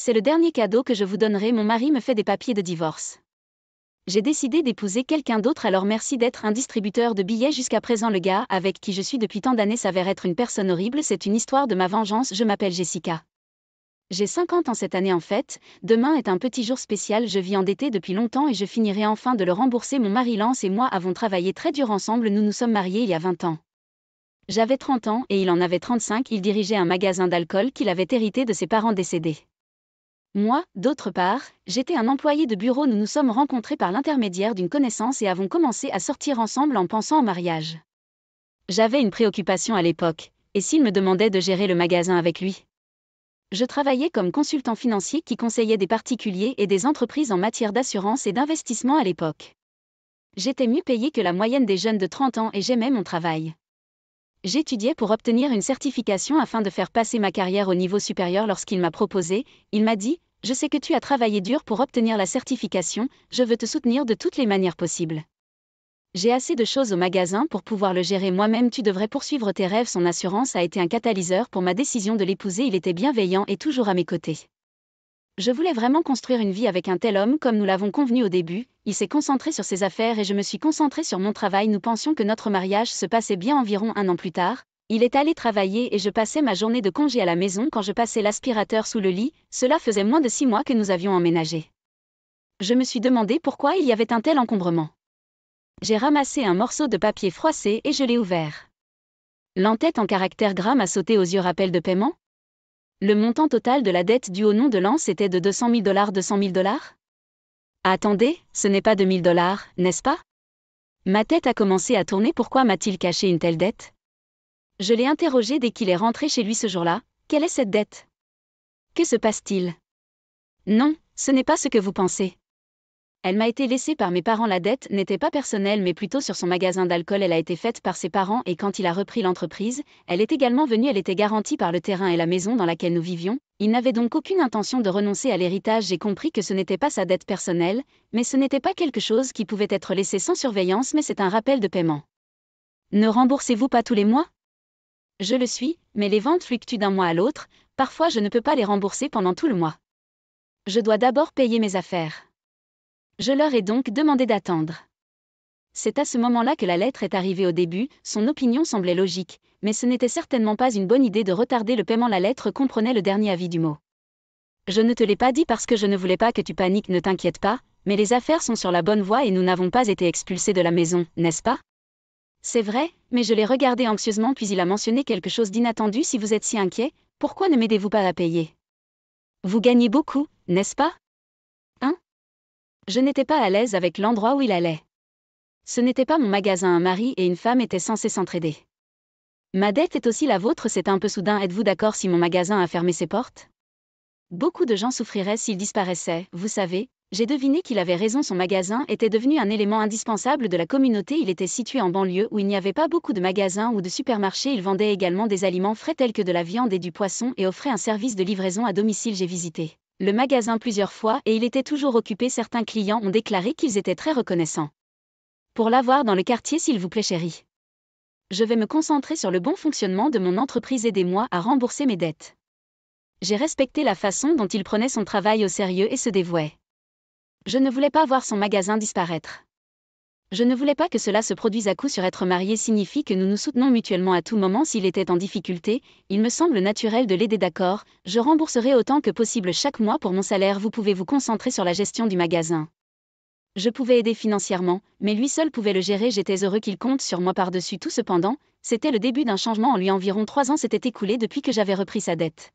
C'est le dernier cadeau que je vous donnerai. Mon mari me fait des papiers de divorce. J'ai décidé d'épouser quelqu'un d'autre, alors merci d'être un distributeur de billets. Jusqu'à présent, le gars avec qui je suis depuis tant d'années s'avère être une personne horrible. C'est une histoire de ma vengeance. Je m'appelle Jessica. J'ai 50 ans cette année en fait. Demain est un petit jour spécial. Je vis endettée depuis longtemps et je finirai enfin de le rembourser. Mon mari Lance et moi avons travaillé très dur ensemble. Nous nous sommes mariés il y a 20 ans. J'avais 30 ans et il en avait 35. Il dirigeait un magasin d'alcool qu'il avait hérité de ses parents décédés. Moi, d'autre part, j'étais un employé de bureau. Nous nous sommes rencontrés par l'intermédiaire d'une connaissance et avons commencé à sortir ensemble en pensant au mariage. J'avais une préoccupation à l'époque, et s'il me demandait de gérer le magasin avec lui? Je travaillais comme consultant financier qui conseillait des particuliers et des entreprises en matière d'assurance et d'investissement à l'époque. J'étais mieux payé que la moyenne des jeunes de 30 ans et j'aimais mon travail. J'étudiais pour obtenir une certification afin de faire passer ma carrière au niveau supérieur. Lorsqu'il m'a proposé, il m'a dit: « Je sais que tu as travaillé dur pour obtenir la certification, je veux te soutenir de toutes les manières possibles. J'ai assez de choses au magasin pour pouvoir le gérer moi-même, tu devrais poursuivre tes rêves. » Son assurance a été un catalyseur pour ma décision de l'épouser. Il était bienveillant et toujours à mes côtés. Je voulais vraiment construire une vie avec un tel homme comme nous l'avons convenu au début. Il s'est concentré sur ses affaires et je me suis concentrée sur mon travail. Nous pensions que notre mariage se passait bien. Environ 1 an plus tard, il est allé travailler et je passais ma journée de congé à la maison quand je passais l'aspirateur sous le lit. Cela faisait moins de 6 mois que nous avions emménagé. Je me suis demandé pourquoi il y avait un tel encombrement. J'ai ramassé un morceau de papier froissé et je l'ai ouvert. L'entête en caractères gras m'a sauté aux yeux. Rappel de paiement? Le montant total de la dette due au nom de Lance était de $200 000. $200 000? Attendez, ce n'est pas $2 000, n'est-ce pas? Ma tête a commencé à tourner. Pourquoi m'a-t-il caché une telle dette? Je l'ai interrogé dès qu'il est rentré chez lui ce jour-là. Quelle est cette dette? Que se passe-t-il? Non, ce n'est pas ce que vous pensez. Elle m'a été laissée par mes parents. La dette n'était pas personnelle mais plutôt sur son magasin d'alcool. Elle a été faite par ses parents et quand il a repris l'entreprise, elle est également venue. Elle était garantie par le terrain et la maison dans laquelle nous vivions. Il n'avait donc aucune intention de renoncer à l'héritage. J'ai compris que ce n'était pas sa dette personnelle, mais ce n'était pas quelque chose qui pouvait être laissé sans surveillance, mais c'est un rappel de paiement. Ne remboursez-vous pas tous les mois? Je le suis, mais les ventes fluctuent d'un mois à l'autre. Parfois je ne peux pas les rembourser pendant tout le mois. Je dois d'abord payer mes affaires. Je leur ai donc demandé d'attendre. C'est à ce moment-là que la lettre est arrivée. Au début, son opinion semblait logique, mais ce n'était certainement pas une bonne idée de retarder le paiement. La lettre comprenait le dernier avis du mot. Je ne te l'ai pas dit parce que je ne voulais pas que tu paniques. Ne t'inquiète pas, mais les affaires sont sur la bonne voie et nous n'avons pas été expulsés de la maison, n'est-ce pas? C'est vrai, mais je l'ai regardé anxieusement puis il a mentionné quelque chose d'inattendu. Si vous êtes si inquiet, pourquoi ne m'aidez-vous pas à payer? Vous gagnez beaucoup, n'est-ce pas? Hein? Je n'étais pas à l'aise avec l'endroit où il allait. Ce n'était pas mon magasin. Un mari et une femme étaient censés s'entraider. Ma dette est aussi la vôtre. C'est un peu soudain. Êtes-vous d'accord si mon magasin a fermé ses portes? Beaucoup de gens souffriraient s'il disparaissait. Vous savez, j'ai deviné qu'il avait raison. Son magasin était devenu un élément indispensable de la communauté. Il était situé en banlieue où il n'y avait pas beaucoup de magasins ou de supermarchés. Il vendait également des aliments frais tels que de la viande et du poisson et offrait un service de livraison à domicile. J'ai visité le magasin plusieurs fois et il était toujours occupé. Certains clients ont déclaré qu'ils étaient très reconnaissants pour l'avoir dans le quartier. S'il vous plaît chérie, je vais me concentrer sur le bon fonctionnement de mon entreprise. Aidez-moi à rembourser mes dettes. J'ai respecté la façon dont il prenait son travail au sérieux et se dévouait. Je ne voulais pas voir son magasin disparaître. Je ne voulais pas que cela se produise à coup sûr. Être marié signifie que nous nous soutenons mutuellement à tout moment. S'il était en difficulté, il me semble naturel de l'aider. D'accord, je rembourserai autant que possible chaque mois pour mon salaire. Vous pouvez vous concentrer sur la gestion du magasin. Je pouvais aider financièrement, mais lui seul pouvait le gérer. J'étais heureux qu'il compte sur moi par-dessus tout. Cependant, c'était le début d'un changement en lui. Environ 3 ans s'étaient écoulés depuis que j'avais repris sa dette.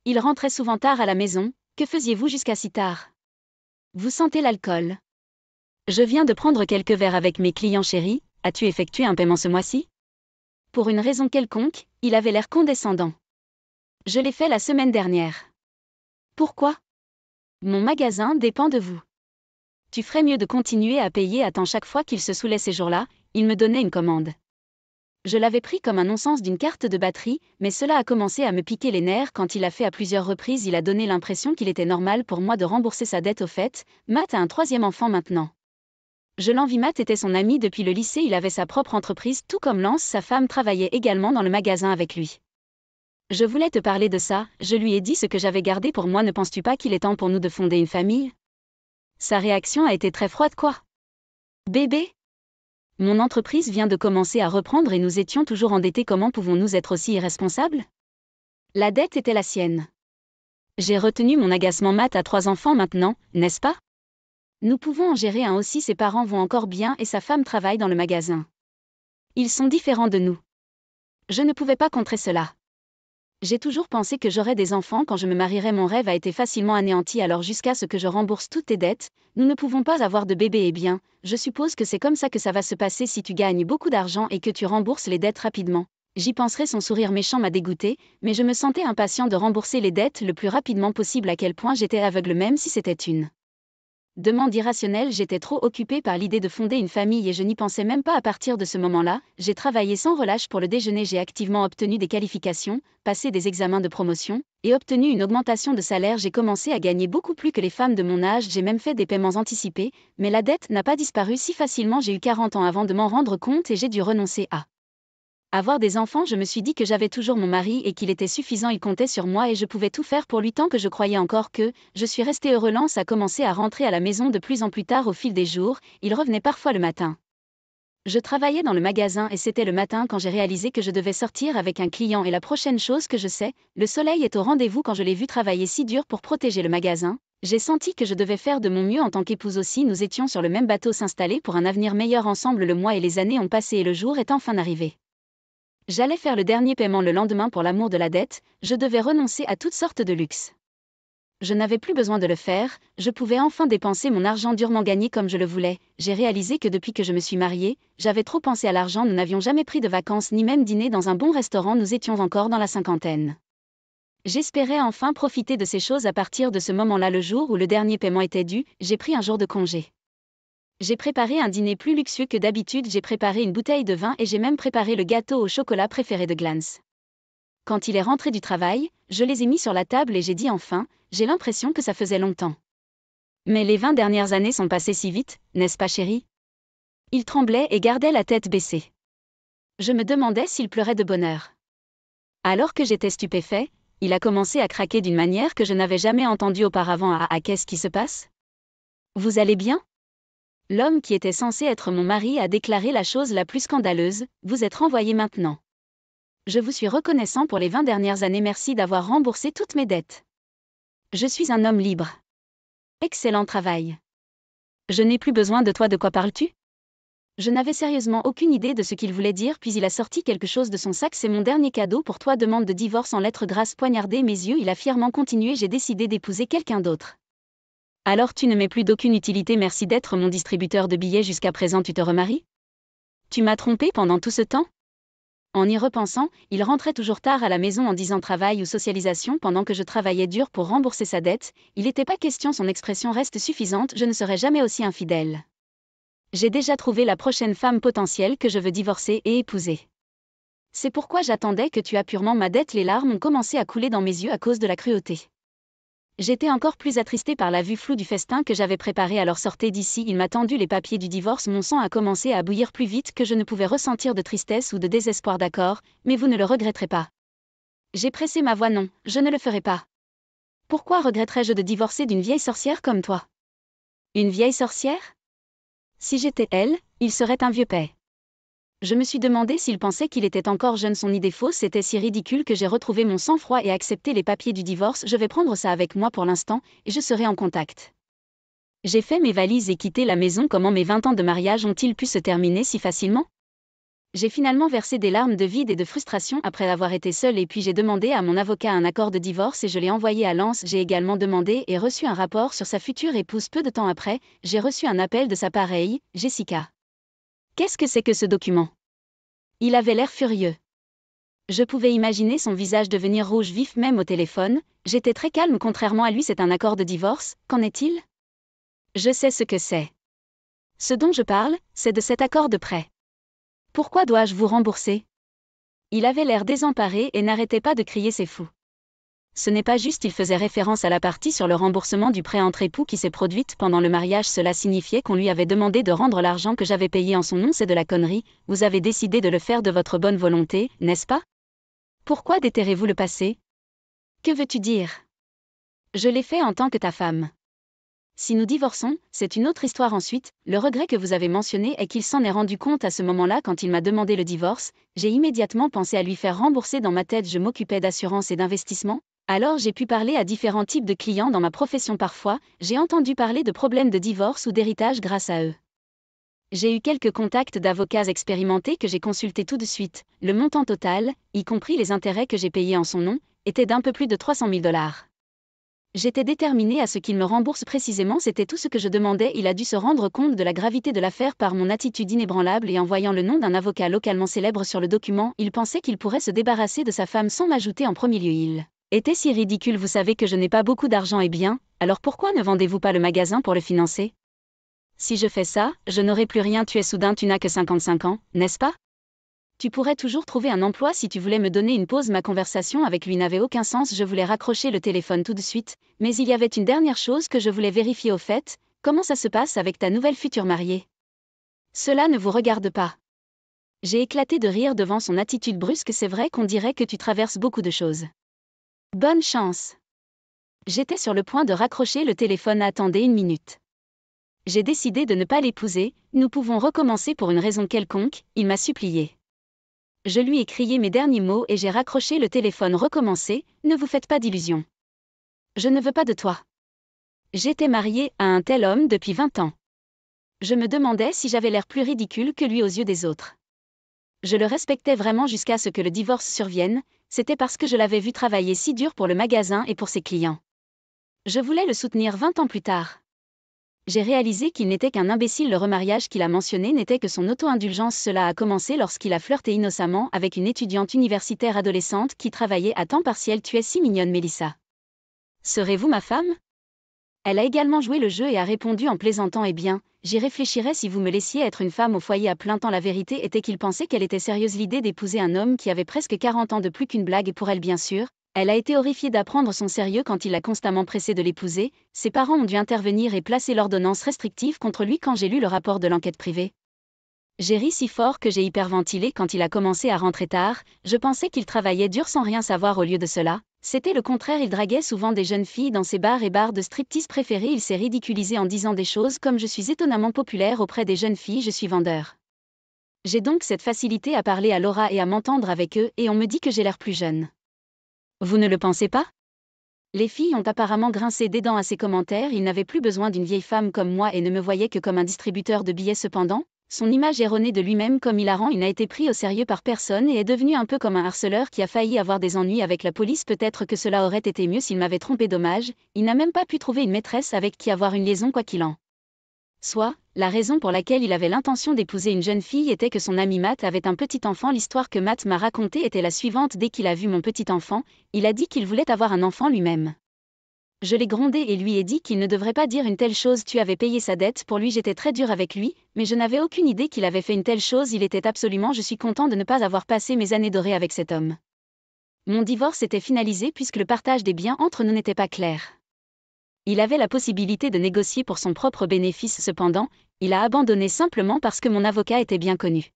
Il rentrait souvent tard à la maison. Que faisiez-vous jusqu'à si tard? Vous sentez l'alcool? Je viens de prendre quelques verres avec mes clients. Chérie, as-tu effectué un paiement ce mois-ci? Pour une raison quelconque, il avait l'air condescendant. Je l'ai fait la semaine dernière. Pourquoi? Mon magasin dépend de vous. Tu ferais mieux de continuer à payer à temps chaque fois qu'il se saoulait. Ces jours-là, il me donnait une commande. Je l'avais pris comme un non-sens d'une carte de batterie, mais cela a commencé à me piquer les nerfs quand il l'a fait à plusieurs reprises. Il a donné l'impression qu'il était normal pour moi de rembourser sa dette. Au fait, Matt a un 3e enfant maintenant. Je l'envie. Matt était son ami depuis le lycée. Il avait sa propre entreprise, tout comme Lance. Sa femme travaillait également dans le magasin avec lui. Je voulais te parler de ça, je lui ai dit ce que j'avais gardé pour moi. Ne penses-tu pas qu'il est temps pour nous de fonder une famille? Sa réaction a été très froide. Quoi? Bébé? Mon entreprise vient de commencer à reprendre et nous étions toujours endettés. Comment pouvons-nous être aussi irresponsables? La dette était la sienne. J'ai retenu mon agacement. Matt a 3 enfants maintenant, n'est-ce pas? Nous pouvons en gérer un aussi. Ses parents vont encore bien et sa femme travaille dans le magasin. Ils sont différents de nous. Je ne pouvais pas contrer cela. J'ai toujours pensé que j'aurais des enfants quand je me marierais. Mon rêve a été facilement anéanti. Alors jusqu'à ce que je rembourse toutes tes dettes, nous ne pouvons pas avoir de bébé. Eh bien, je suppose que c'est comme ça que ça va se passer si tu gagnes beaucoup d'argent et que tu rembourses les dettes rapidement. J'y penserai. Son sourire méchant m'a dégoûté, mais je me sentais impatient de rembourser les dettes le plus rapidement possible. À quel point j'étais aveugle, même si c'était une demande irrationnelle. J'étais trop occupée par l'idée de fonder une famille et je n'y pensais même pas. À partir de ce moment-là, j'ai travaillé sans relâche pour le déjeuner. J'ai activement obtenu des qualifications, passé des examens de promotion, et obtenu une augmentation de salaire. J'ai commencé à gagner beaucoup plus que les femmes de mon âge. J'ai même fait des paiements anticipés, mais la dette n'a pas disparu si facilement. J'ai eu 40 ans avant de m'en rendre compte et j'ai dû renoncer à avoir des enfants. Je me suis dit que j'avais toujours mon mari et qu'il était suffisant. Il comptait sur moi et je pouvais tout faire pour lui tant que je croyais encore que je suis restée heureux. Lance a commencé à rentrer à la maison de plus en plus tard au fil des jours. Il revenait parfois le matin. Je travaillais dans le magasin et c'était le matin quand j'ai réalisé que je devais sortir avec un client. Et la prochaine chose que je sais, le soleil est au rendez-vous. Quand je l'ai vu travailler si dur pour protéger le magasin, j'ai senti que je devais faire de mon mieux en tant qu'épouse aussi. Nous étions sur le même bateau, s'installer pour un avenir meilleur ensemble. Le mois et les années ont passé et le jour est enfin arrivé. J'allais faire le dernier paiement le lendemain. Pour l'amour de la dette, je devais renoncer à toutes sortes de luxe. Je n'avais plus besoin de le faire, je pouvais enfin dépenser mon argent durement gagné comme je le voulais. J'ai réalisé que depuis que je me suis mariée, j'avais trop pensé à l'argent. Nous n'avions jamais pris de vacances ni même dîné dans un bon restaurant. Nous étions encore dans la cinquantaine. J'espérais enfin profiter de ces choses. À partir de ce moment-là, le jour où le dernier paiement était dû, j'ai pris un jour de congé. J'ai préparé un dîner plus luxueux que d'habitude. J'ai préparé une bouteille de vin et j'ai même préparé le gâteau au chocolat préféré de Glance. Quand il est rentré du travail, je les ai mis sur la table et j'ai dit enfin, j'ai l'impression que ça faisait longtemps. Mais les 20 dernières années sont passées si vite, n'est-ce pas chérie? Il tremblait et gardait la tête baissée. Je me demandais s'il pleurait de bonheur. Alors que j'étais stupéfait, il a commencé à craquer d'une manière que je n'avais jamais entendue auparavant. Qu'est-ce qui se passe? Vous allez bien? L'homme qui était censé être mon mari a déclaré la chose la plus scandaleuse, vous êtes renvoyé maintenant. Je vous suis reconnaissant pour les 20 dernières années. Merci d'avoir remboursé toutes mes dettes. Je suis un homme libre. Excellent travail. Je n'ai plus besoin de toi. De quoi parles-tu? Je n'avais sérieusement aucune idée de ce qu'il voulait dire, puis il a sorti quelque chose de son sac. C'est mon dernier cadeau pour toi. Demande de divorce en lettres grasses. Poignardé mes yeux, il a fièrement continué. J'ai décidé d'épouser quelqu'un d'autre. Alors tu ne m'es plus d'aucune utilité. Merci d'être mon distributeur de billets jusqu'à présent. Tu te remaries? Tu m'as trompé pendant tout ce temps? En y repensant, il rentrait toujours tard à la maison en disant travail ou socialisation pendant que je travaillais dur pour rembourser sa dette. Il n'était pas question. Son expression reste suffisante. Je ne serai jamais aussi infidèle. J'ai déjà trouvé la prochaine femme potentielle que je veux divorcer et épouser. C'est pourquoi j'attendais que tu appurement ma dette. Les larmes ont commencé à couler dans mes yeux à cause de la cruauté. J'étais encore plus attristée par la vue floue du festin que j'avais préparé. Alors sortez d'ici. Il m'a tendu les papiers du divorce. Mon sang a commencé à bouillir plus vite que je ne pouvais ressentir de tristesse ou de désespoir. D'accord, mais vous ne le regretterez pas. J'ai pressé ma voix. Non, je ne le ferai pas. Pourquoi regretterais-je de divorcer d'une vieille sorcière comme toi? Une vieille sorcière? Si j'étais elle, il serait un vieux paix. Je me suis demandé s'il pensait qu'il était encore jeune. Son idée fausse était si ridicule que j'ai retrouvé mon sang-froid et accepté les papiers du divorce. Je vais prendre ça avec moi pour l'instant, et je serai en contact. J'ai fait mes valises et quitté la maison. Comment mes 20 ans de mariage ont-ils pu se terminer si facilement? J'ai finalement versé des larmes de vide et de frustration après avoir été seule et puis j'ai demandé à mon avocat un accord de divorce et je l'ai envoyé à Lance. J'ai également demandé et reçu un rapport sur sa future épouse. Peu de temps après, j'ai reçu un appel de sa pareille, Jessica. Qu'est-ce que c'est que ce document? Il avait l'air furieux. Je pouvais imaginer son visage devenir rouge vif même au téléphone. J'étais très calme. Contrairement à lui, c'est un accord de divorce. Qu'en est-il? Je sais ce que c'est. Ce dont je parle, c'est de cet accord de prêt. Pourquoi dois-je vous rembourser? Il avait l'air désemparé et n'arrêtait pas de crier c'est fou. Ce n'est pas juste. Il faisait référence à la partie sur le remboursement du prêt entre époux qui s'est produite pendant le mariage. Cela signifiait qu'on lui avait demandé de rendre l'argent que j'avais payé en son nom. C'est de la connerie. Vous avez décidé de le faire de votre bonne volonté, n'est-ce pas? Pourquoi déterrez-vous le passé? Que veux-tu dire? Je l'ai fait en tant que ta femme. Si nous divorçons, c'est une autre histoire ensuite. Le regret que vous avez mentionné est qu'il s'en est rendu compte à ce moment-là quand il m'a demandé le divorce. J'ai immédiatement pensé à lui faire rembourser. Dans ma tête, je m'occupais d'assurance et d'investissement. Alors j'ai pu parler à différents types de clients dans ma profession parfois. J'ai entendu parler de problèmes de divorce ou d'héritage grâce à eux. J'ai eu quelques contacts d'avocats expérimentés que j'ai consultés tout de suite. Le montant total, y compris les intérêts que j'ai payés en son nom, était d'un peu plus de 300 000 $. J'étais déterminée à ce qu'il me rembourse précisément, c'était tout ce que je demandais. Il a dû se rendre compte de la gravité de l'affaire par mon attitude inébranlable et en voyant le nom d'un avocat localement célèbre sur le document, il pensait qu'il pourrait se débarrasser de sa femme sans m'ajouter en premier lieu. Il était si ridicule. Vous savez que je n'ai pas beaucoup d'argent et bien, alors pourquoi ne vendez-vous pas le magasin pour le financer? Si je fais ça, je n'aurai plus rien. Tu n'as que 55 ans, n'est-ce pas? Tu pourrais toujours trouver un emploi si tu voulais me donner une pause. Ma conversation avec lui n'avait aucun sens. Je voulais raccrocher le téléphone tout de suite, mais il y avait une dernière chose que je voulais vérifier. Au fait, comment ça se passe avec ta nouvelle future mariée? Cela ne vous regarde pas. J'ai éclaté de rire devant son attitude brusque. C'est vrai qu'on dirait que tu traverses beaucoup de choses. Bonne chance. J'étais sur le point de raccrocher le téléphone. Attendez une minute. J'ai décidé de ne pas l'épouser. Nous pouvons recommencer pour une raison quelconque, il m'a supplié. Je lui ai crié mes derniers mots et j'ai raccroché le téléphone. Recommencer, ne vous faites pas d'illusions. Je ne veux pas de toi. J'étais mariée à un tel homme depuis 20 ans. Je me demandais si j'avais l'air plus ridicule que lui aux yeux des autres. Je le respectais vraiment jusqu'à ce que le divorce survienne. C'était parce que je l'avais vu travailler si dur pour le magasin et pour ses clients. Je voulais le soutenir 20 ans plus tard. J'ai réalisé qu'il n'était qu'un imbécile. Le remariage qu'il a mentionné n'était que son auto-indulgence. Cela a commencé lorsqu'il a flirté innocemment avec une étudiante universitaire adolescente qui travaillait à temps partiel. Tu es si mignonne, Mélissa. Serez-vous ma femme? Elle a également joué le jeu et a répondu en plaisantant. Eh bien, j'y réfléchirais si vous me laissiez être une femme au foyer à plein temps. La vérité était qu'il pensait qu'elle était sérieuse. L'idée d'épouser un homme qui avait presque 40 ans de plus qu'une blague pour elle, bien sûr. Elle a été horrifiée d'apprendre son sérieux quand il l'a constamment pressée de l'épouser. Ses parents ont dû intervenir et placer l'ordonnance restrictive contre lui quand j'ai lu le rapport de l'enquête privée. J'ai ri si fort que j'ai hyperventilé quand il a commencé à rentrer tard. Je pensais qu'il travaillait dur sans rien savoir. Au lieu de cela, c'était le contraire. Il draguait souvent des jeunes filles dans ses bars et bars de striptease préférés. Il s'est ridiculisé en disant des choses comme: je suis étonnamment populaire auprès des jeunes filles, je suis vendeur. J'ai donc cette facilité à parler à Laura et à m'entendre avec eux, et on me dit que j'ai l'air plus jeune. Vous ne le pensez pas? Les filles ont apparemment grincé des dents à ces commentaires. Il n'avait plus besoin d'une vieille femme comme moi et ne me voyait que comme un distributeur de billets. Cependant, son image erronée de lui-même comme hilarant, il n'a été pris au sérieux par personne et est devenu un peu comme un harceleur qui a failli avoir des ennuis avec la police. Peut-être que cela aurait été mieux s'il m'avait trompé. Dommage, il n'a même pas pu trouver une maîtresse avec qui avoir une liaison. Quoi qu'il en soit, la raison pour laquelle il avait l'intention d'épouser une jeune fille était que son ami Matt avait un petit enfant. L'histoire que Matt m'a racontée était la suivante: dès qu'il a vu mon petit enfant, il a dit qu'il voulait avoir un enfant lui-même. Je l'ai grondé et lui ai dit qu'il ne devrait pas dire une telle chose. Tu avais payé sa dette pour lui. J'étais très dur avec lui, mais je n'avais aucune idée qu'il avait fait une telle chose. Il était absolument... Je suis content de ne pas avoir passé mes années dorées avec cet homme. Mon divorce était finalisé puisque le partage des biens entre nous n'était pas clair. Il avait la possibilité de négocier pour son propre bénéfice. Cependant, il a abandonné simplement parce que mon avocat était bien connu.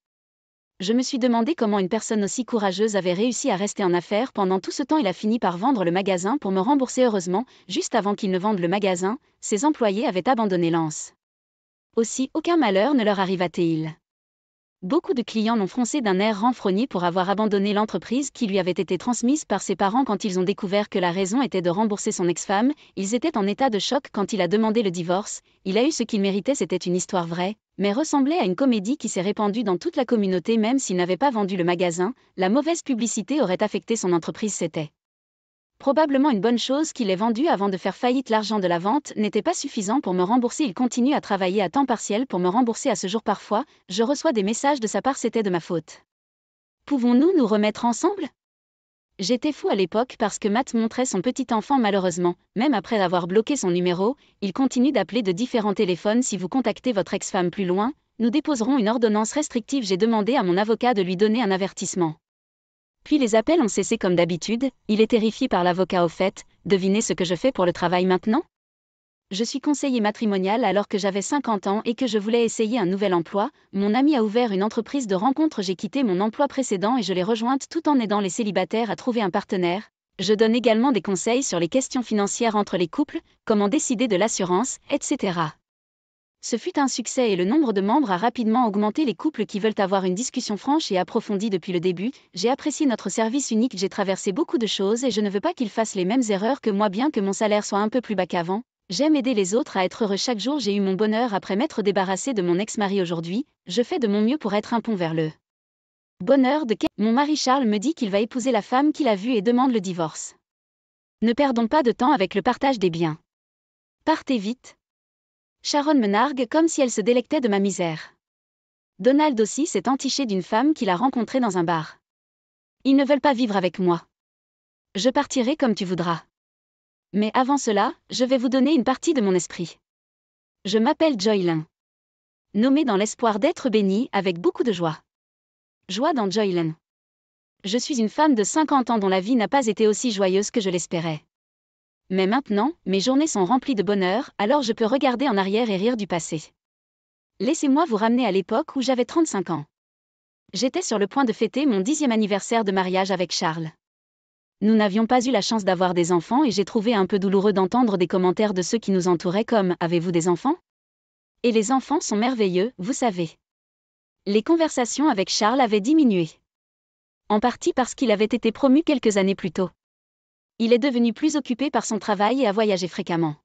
Je me suis demandé comment une personne aussi courageuse avait réussi à rester en affaires pendant tout ce temps. Il a fini par vendre le magasin pour me rembourser. Heureusement, juste avant qu'il ne vende le magasin, ses employés avaient abandonné Lance. Aussi, aucun malheur ne leur arriva-t-il. Beaucoup de clients l'ont froncé d'un air renfrogné pour avoir abandonné l'entreprise qui lui avait été transmise par ses parents. Quand ils ont découvert que la raison était de rembourser son ex-femme, ils étaient en état de choc. Quand il a demandé le divorce, il a eu ce qu'il méritait. C'était une histoire vraie, mais ressemblait à une comédie qui s'est répandue dans toute la communauté. Même s'il n'avait pas vendu le magasin, la mauvaise publicité aurait affecté son entreprise. C'était probablement une bonne chose qu'il ait vendu avant de faire faillite. L'argent de la vente n'était pas suffisant pour me rembourser. Il continue à travailler à temps partiel pour me rembourser. À ce jour, parfois, je reçois des messages de sa part. C'était de ma faute. Pouvons-nous nous remettre ensemble? J'étais fou à l'époque parce que Matt montrait son petit enfant. Malheureusement, même après avoir bloqué son numéro, il continue d'appeler de différents téléphones. Si vous contactez votre ex-femme plus loin, nous déposerons une ordonnance restrictive. J'ai demandé à mon avocat de lui donner un avertissement. Puis les appels ont cessé comme d'habitude. Il est terrifié par l'avocat. Au fait, devinez ce que je fais pour le travail maintenant? Je suis conseiller matrimonial alors que j'avais 50 ans et que je voulais essayer un nouvel emploi. Mon ami a ouvert une entreprise de rencontres. J'ai quitté mon emploi précédent et je l'ai rejointe tout en aidant les célibataires à trouver un partenaire. Je donne également des conseils sur les questions financières entre les couples, comment décider de l'assurance, etc. Ce fut un succès et le nombre de membres a rapidement augmenté. Les couples qui veulent avoir une discussion franche et approfondie depuis le début. J'ai apprécié notre service unique. J'ai traversé beaucoup de choses et je ne veux pas qu'ils fassent les mêmes erreurs que moi, bien que mon salaire soit un peu plus bas qu'avant. J'aime aider les autres à être heureux chaque jour. J'ai eu mon bonheur après m'être débarrassé de mon ex-mari. Aujourd'hui, je fais de mon mieux pour être un pont vers le bonheur de mon mari. Charles me dit qu'il va épouser la femme qu'il a vue et demande le divorce. Ne perdons pas de temps avec le partage des biens. Partez vite. Sharon me nargue comme si elle se délectait de ma misère. Donald aussi s'est entiché d'une femme qu'il a rencontrée dans un bar. Ils ne veulent pas vivre avec moi. Je partirai comme tu voudras. Mais avant cela, je vais vous donner une partie de mon esprit. Je m'appelle Joylyn. Nommée dans l'espoir d'être bénie avec beaucoup de joie. Joie dans Joylyn. Je suis une femme de 50 ans dont la vie n'a pas été aussi joyeuse que je l'espérais. Mais maintenant, mes journées sont remplies de bonheur, alors je peux regarder en arrière et rire du passé. Laissez-moi vous ramener à l'époque où j'avais 35 ans. J'étais sur le point de fêter mon 10e anniversaire de mariage avec Charles. Nous n'avions pas eu la chance d'avoir des enfants et j'ai trouvé un peu douloureux d'entendre des commentaires de ceux qui nous entouraient comme « Avez-vous des enfants ?» Et les enfants sont merveilleux, vous savez. Les conversations avec Charles avaient diminué. En partie parce qu'il avait été promu quelques années plus tôt. Il est devenu plus occupé par son travail et a voyagé fréquemment.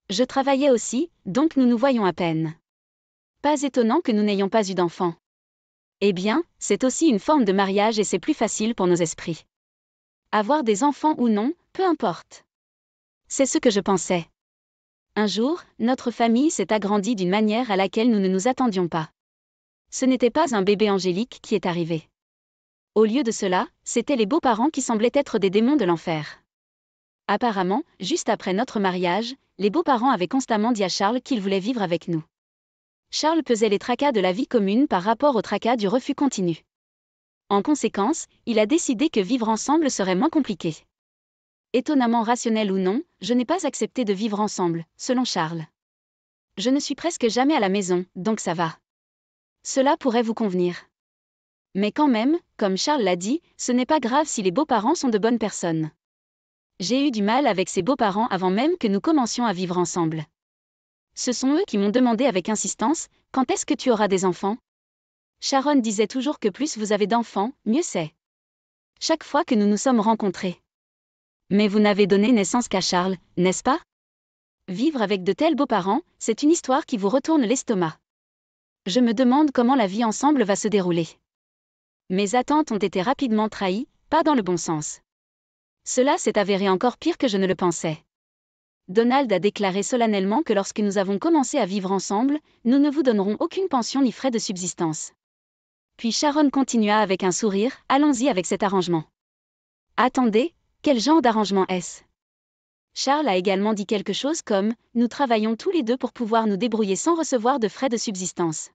Je travaillais aussi, donc nous nous voyons à peine. Pas étonnant que nous n'ayons pas eu d'enfants. Eh bien, c'est aussi une forme de mariage et c'est plus facile pour nos esprits. Avoir des enfants ou non, peu importe. C'est ce que je pensais. Un jour, notre famille s'est agrandie d'une manière à laquelle nous ne nous attendions pas. Ce n'était pas un bébé angélique qui est arrivé. Au lieu de cela, c'étaient les beaux-parents qui semblaient être des démons de l'enfer. Apparemment, juste après notre mariage, les beaux-parents avaient constamment dit à Charles qu'ils voulaient vivre avec nous. Charles pesait les tracas de la vie commune par rapport aux tracas du refus continu. En conséquence, il a décidé que vivre ensemble serait moins compliqué. Étonnamment rationnel ou non, je n'ai pas accepté de vivre ensemble, selon Charles. Je ne suis presque jamais à la maison, donc ça va. Cela pourrait vous convenir. Mais quand même, comme Charles l'a dit, ce n'est pas grave si les beaux-parents sont de bonnes personnes. J'ai eu du mal avec ces beaux-parents avant même que nous commencions à vivre ensemble. Ce sont eux qui m'ont demandé avec insistance, « Quand est-ce que tu auras des enfants ?» Sharon disait toujours que plus vous avez d'enfants, mieux c'est. Chaque fois que nous nous sommes rencontrés. Mais vous n'avez donné naissance qu'à Charles, n'est-ce pas? Vivre avec de tels beaux-parents, c'est une histoire qui vous retourne l'estomac. Je me demande comment la vie ensemble va se dérouler. Mes attentes ont été rapidement trahies, pas dans le bon sens. Cela s'est avéré encore pire que je ne le pensais. Donald a déclaré solennellement que lorsque nous avons commencé à vivre ensemble, nous ne vous donnerons aucune pension ni frais de subsistance. Puis Sharon continua avec un sourire, « Allons-y avec cet arrangement. » Attendez, quel genre d'arrangement est-ce? Charles a également dit quelque chose comme « Nous travaillons tous les deux pour pouvoir nous débrouiller sans recevoir de frais de subsistance. »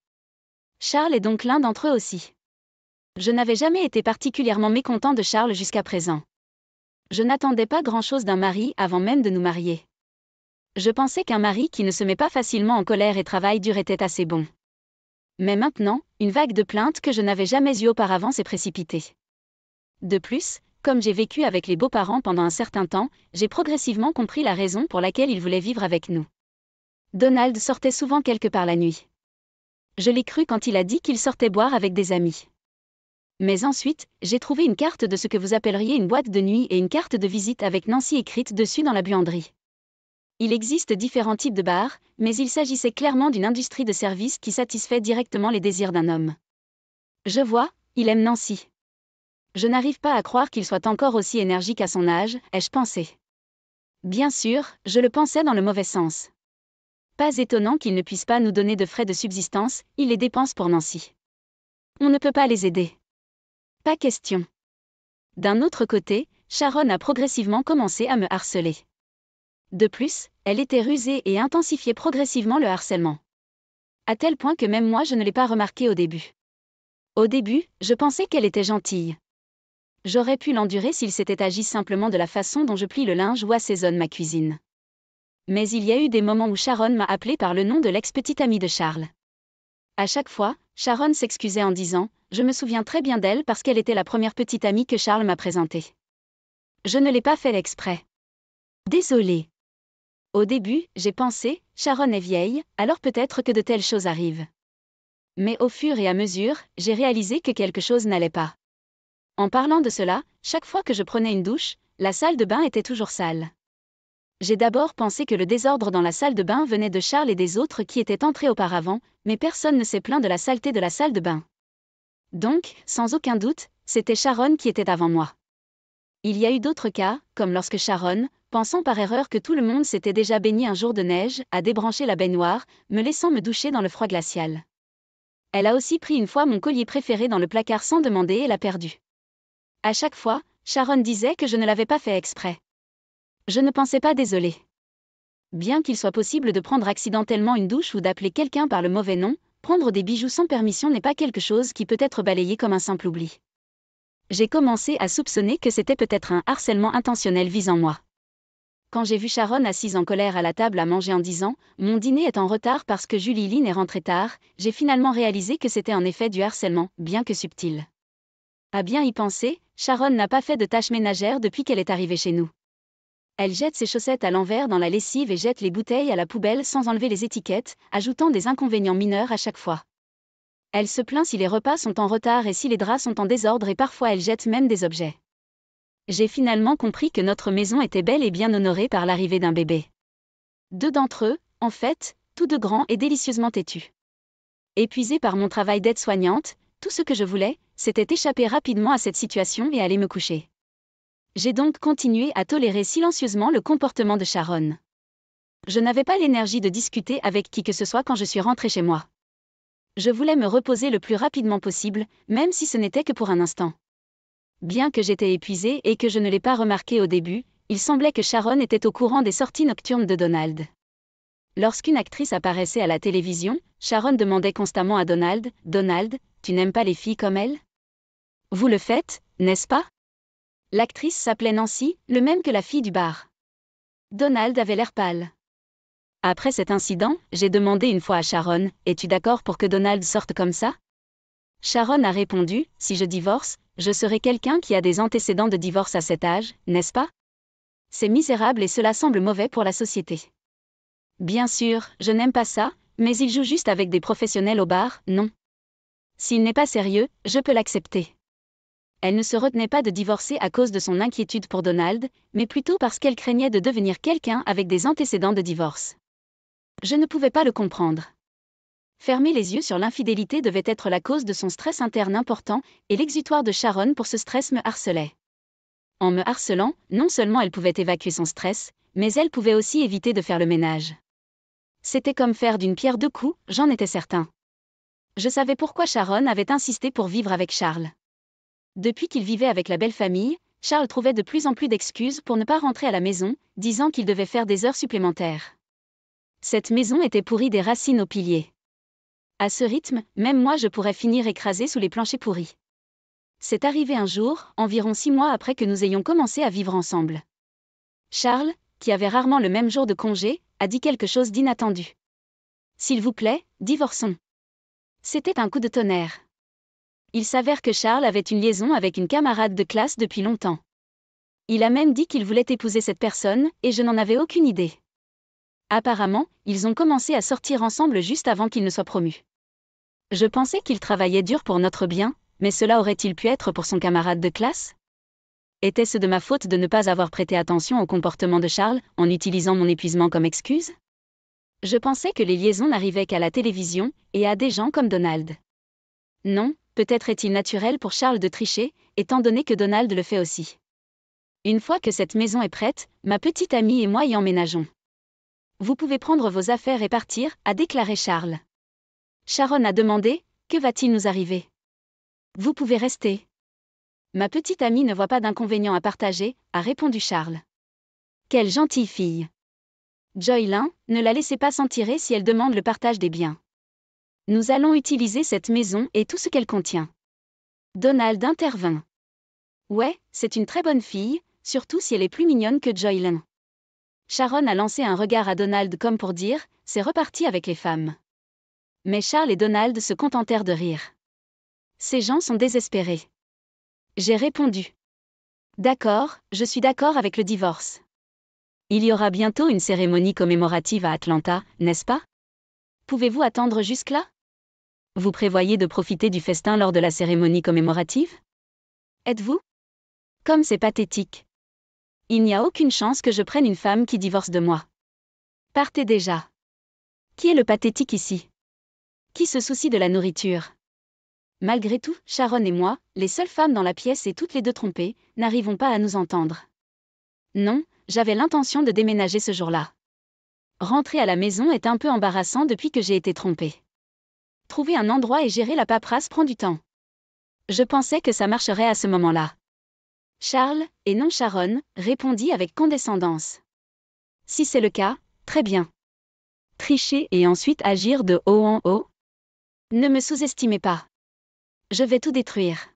Charles est donc l'un d'entre eux aussi. Je n'avais jamais été particulièrement mécontent de Charles jusqu'à présent. Je n'attendais pas grand-chose d'un mari avant même de nous marier. Je pensais qu'un mari qui ne se met pas facilement en colère et travaille dur était assez bon. Mais maintenant, une vague de plaintes que je n'avais jamais eue auparavant s'est précipitée. De plus, comme j'ai vécu avec les beaux-parents pendant un certain temps, j'ai progressivement compris la raison pour laquelle ils voulaient vivre avec nous. Donald sortait souvent quelque part la nuit. Je l'ai cru quand il a dit qu'il sortait boire avec des amis. Mais ensuite, j'ai trouvé une carte de ce que vous appelleriez une boîte de nuit et une carte de visite avec Nancy écrite dessus dans la buanderie. Il existe différents types de bars, mais il s'agissait clairement d'une industrie de services qui satisfait directement les désirs d'un homme. Je vois, il aime Nancy. Je n'arrive pas à croire qu'il soit encore aussi énergique à son âge, ai-je pensé. Bien sûr, je le pensais dans le mauvais sens. Pas étonnant qu'il ne puisse pas nous donner de frais de subsistance, il les dépense pour Nancy. On ne peut pas les aider. Pas question. D'un autre côté, Sharon a progressivement commencé à me harceler. De plus, elle était rusée et intensifiait progressivement le harcèlement. À tel point que même moi je ne l'ai pas remarqué au début. Au début, je pensais qu'elle était gentille. J'aurais pu l'endurer s'il s'était agi simplement de la façon dont je plie le linge ou assaisonne ma cuisine. Mais il y a eu des moments où Sharon m'a appelé par le nom de l'ex-petite amie de Charles. À chaque fois, Sharon s'excusait en disant « Je me souviens très bien d'elle parce qu'elle était la première petite amie que Charles m'a présentée. Je ne l'ai pas fait exprès. Désolée. » Au début, j'ai pensé « Sharon est vieille, alors peut-être que de telles choses arrivent. » Mais au fur et à mesure, j'ai réalisé que quelque chose n'allait pas. En parlant de cela, chaque fois que je prenais une douche, la salle de bain était toujours sale. J'ai d'abord pensé que le désordre dans la salle de bain venait de Charles et des autres qui étaient entrés auparavant, mais personne ne s'est plaint de la saleté de la salle de bain. Donc, sans aucun doute, c'était Sharon qui était avant moi. Il y a eu d'autres cas, comme lorsque Sharon, pensant par erreur que tout le monde s'était déjà baigné un jour de neige, a débranché la baignoire, me laissant me doucher dans le froid glacial. Elle a aussi pris une fois mon collier préféré dans le placard sans demander et l'a perdu. À chaque fois, Sharon disait que je ne l'avais pas fait exprès. Je ne pensais pas désolée. Bien qu'il soit possible de prendre accidentellement une douche ou d'appeler quelqu'un par le mauvais nom, prendre des bijoux sans permission n'est pas quelque chose qui peut être balayé comme un simple oubli. J'ai commencé à soupçonner que c'était peut-être un harcèlement intentionnel visant moi. Quand j'ai vu Sharon assise en colère à la table à manger en disant « Mon dîner est en retard parce que Julie Lynn est rentrée tard », j'ai finalement réalisé que c'était en effet du harcèlement, bien que subtil. À bien y penser, Sharon n'a pas fait de tâches ménagères depuis qu'elle est arrivée chez nous. Elle jette ses chaussettes à l'envers dans la lessive et jette les bouteilles à la poubelle sans enlever les étiquettes, ajoutant des inconvénients mineurs à chaque fois. Elle se plaint si les repas sont en retard et si les draps sont en désordre et parfois elle jette même des objets. J'ai finalement compris que notre maison était bel et bien honorée par l'arrivée d'un bébé. 2 d'entre eux, en fait, tous deux grands et délicieusement têtus. Épuisée par mon travail d'aide-soignante, tout ce que je voulais, c'était échapper rapidement à cette situation et aller me coucher. J'ai donc continué à tolérer silencieusement le comportement de Sharon. Je n'avais pas l'énergie de discuter avec qui que ce soit quand je suis rentrée chez moi. Je voulais me reposer le plus rapidement possible, même si ce n'était que pour un instant. Bien que j'étais épuisée et que je ne l'ai pas remarqué au début, il semblait que Sharon était au courant des sorties nocturnes de Donald. Lorsqu'une actrice apparaissait à la télévision, Sharon demandait constamment à Donald « Donald, tu n'aimes pas les filles comme elle ? Vous le faites, n'est-ce pas ?» L'actrice s'appelait Nancy, le même que la fille du bar. Donald avait l'air pâle. Après cet incident, j'ai demandé une fois à Sharon « Es-tu d'accord pour que Donald sorte comme ça ?» Sharon a répondu « Si je divorce, je serai quelqu'un qui a des antécédents de divorce à cet âge, n'est-ce pas ? C'est misérable et cela semble mauvais pour la société. Bien sûr, je n'aime pas ça, mais il joue juste avec des professionnels au bar, non. S'il n'est pas sérieux, je peux l'accepter. Elle ne se retenait pas de divorcer à cause de son inquiétude pour Donald, mais plutôt parce qu'elle craignait de devenir quelqu'un avec des antécédents de divorce. Je ne pouvais pas le comprendre. Fermer les yeux sur l'infidélité devait être la cause de son stress interne important, et l'exutoire de Sharon pour ce stress me harcelait. En me harcelant, non seulement elle pouvait évacuer son stress, mais elle pouvait aussi éviter de faire le ménage. C'était comme faire d'une pierre deux coups, j'en étais certain. Je savais pourquoi Sharon avait insisté pour vivre avec Charles. Depuis qu'il vivait avec la belle famille, Charles trouvait de plus en plus d'excuses pour ne pas rentrer à la maison, disant qu'il devait faire des heures supplémentaires. Cette maison était pourrie des racines aux piliers. À ce rythme, même moi je pourrais finir écrasée sous les planchers pourris. C'est arrivé un jour, environ 6 mois après que nous ayons commencé à vivre ensemble. Charles, qui avait rarement le même jour de congé, a dit quelque chose d'inattendu. « S'il vous plaît, divorçons. » C'était un coup de tonnerre. Il s'avère que Charles avait une liaison avec une camarade de classe depuis longtemps. Il a même dit qu'il voulait épouser cette personne, et je n'en avais aucune idée. Apparemment, ils ont commencé à sortir ensemble juste avant qu'il ne soit promu. Je pensais qu'il travaillait dur pour notre bien, mais cela aurait-il pu être pour son camarade de classe ? Était-ce de ma faute de ne pas avoir prêté attention au comportement de Charles, en utilisant mon épuisement comme excuse ? Je pensais que les liaisons n'arrivaient qu'à la télévision, et à des gens comme Donald. Non, peut-être est-il naturel pour Charles de tricher, étant donné que Donald le fait aussi. Une fois que cette maison est prête, ma petite amie et moi y emménageons. Vous pouvez prendre vos affaires et partir, a déclaré Charles. Sharon a demandé, que va-t-il nous arriver ? Vous pouvez rester. Ma petite amie ne voit pas d'inconvénient à partager, a répondu Charles. Quelle gentille fille. Joylyn, ne la laissez pas s'en tirer si elle demande le partage des biens. Nous allons utiliser cette maison et tout ce qu'elle contient. Donald intervint. Ouais, c'est une très bonne fille, surtout si elle est plus mignonne que Joylyn. Sharon a lancé un regard à Donald comme pour dire « c'est reparti avec les femmes ». Mais Charles et Donald se contentèrent de rire. Ces gens sont désespérés. J'ai répondu. D'accord, je suis d'accord avec le divorce. Il y aura bientôt une cérémonie commémorative à Atlanta, n'est-ce pas? Pouvez-vous attendre jusque-là? Vous prévoyez de profiter du festin lors de la cérémonie commémorative? Êtes-vous? Comme c'est pathétique. Il n'y a aucune chance que je prenne une femme qui divorce de moi. Partez déjà. Qui est le pathétique ici? Qui se soucie de la nourriture? Malgré tout, Sharon et moi, les seules femmes dans la pièce et toutes les deux trompées, n'arrivons pas à nous entendre. Non, j'avais l'intention de déménager ce jour-là. Rentrer à la maison est un peu embarrassant depuis que j'ai été trompée. Trouver un endroit et gérer la paperasse prend du temps. Je pensais que ça marcherait à ce moment-là. Charles, et non Sharon, répondit avec condescendance. Si c'est le cas, très bien. Tricher et ensuite agir de haut en haut? Ne me sous-estimez pas. Je vais tout détruire.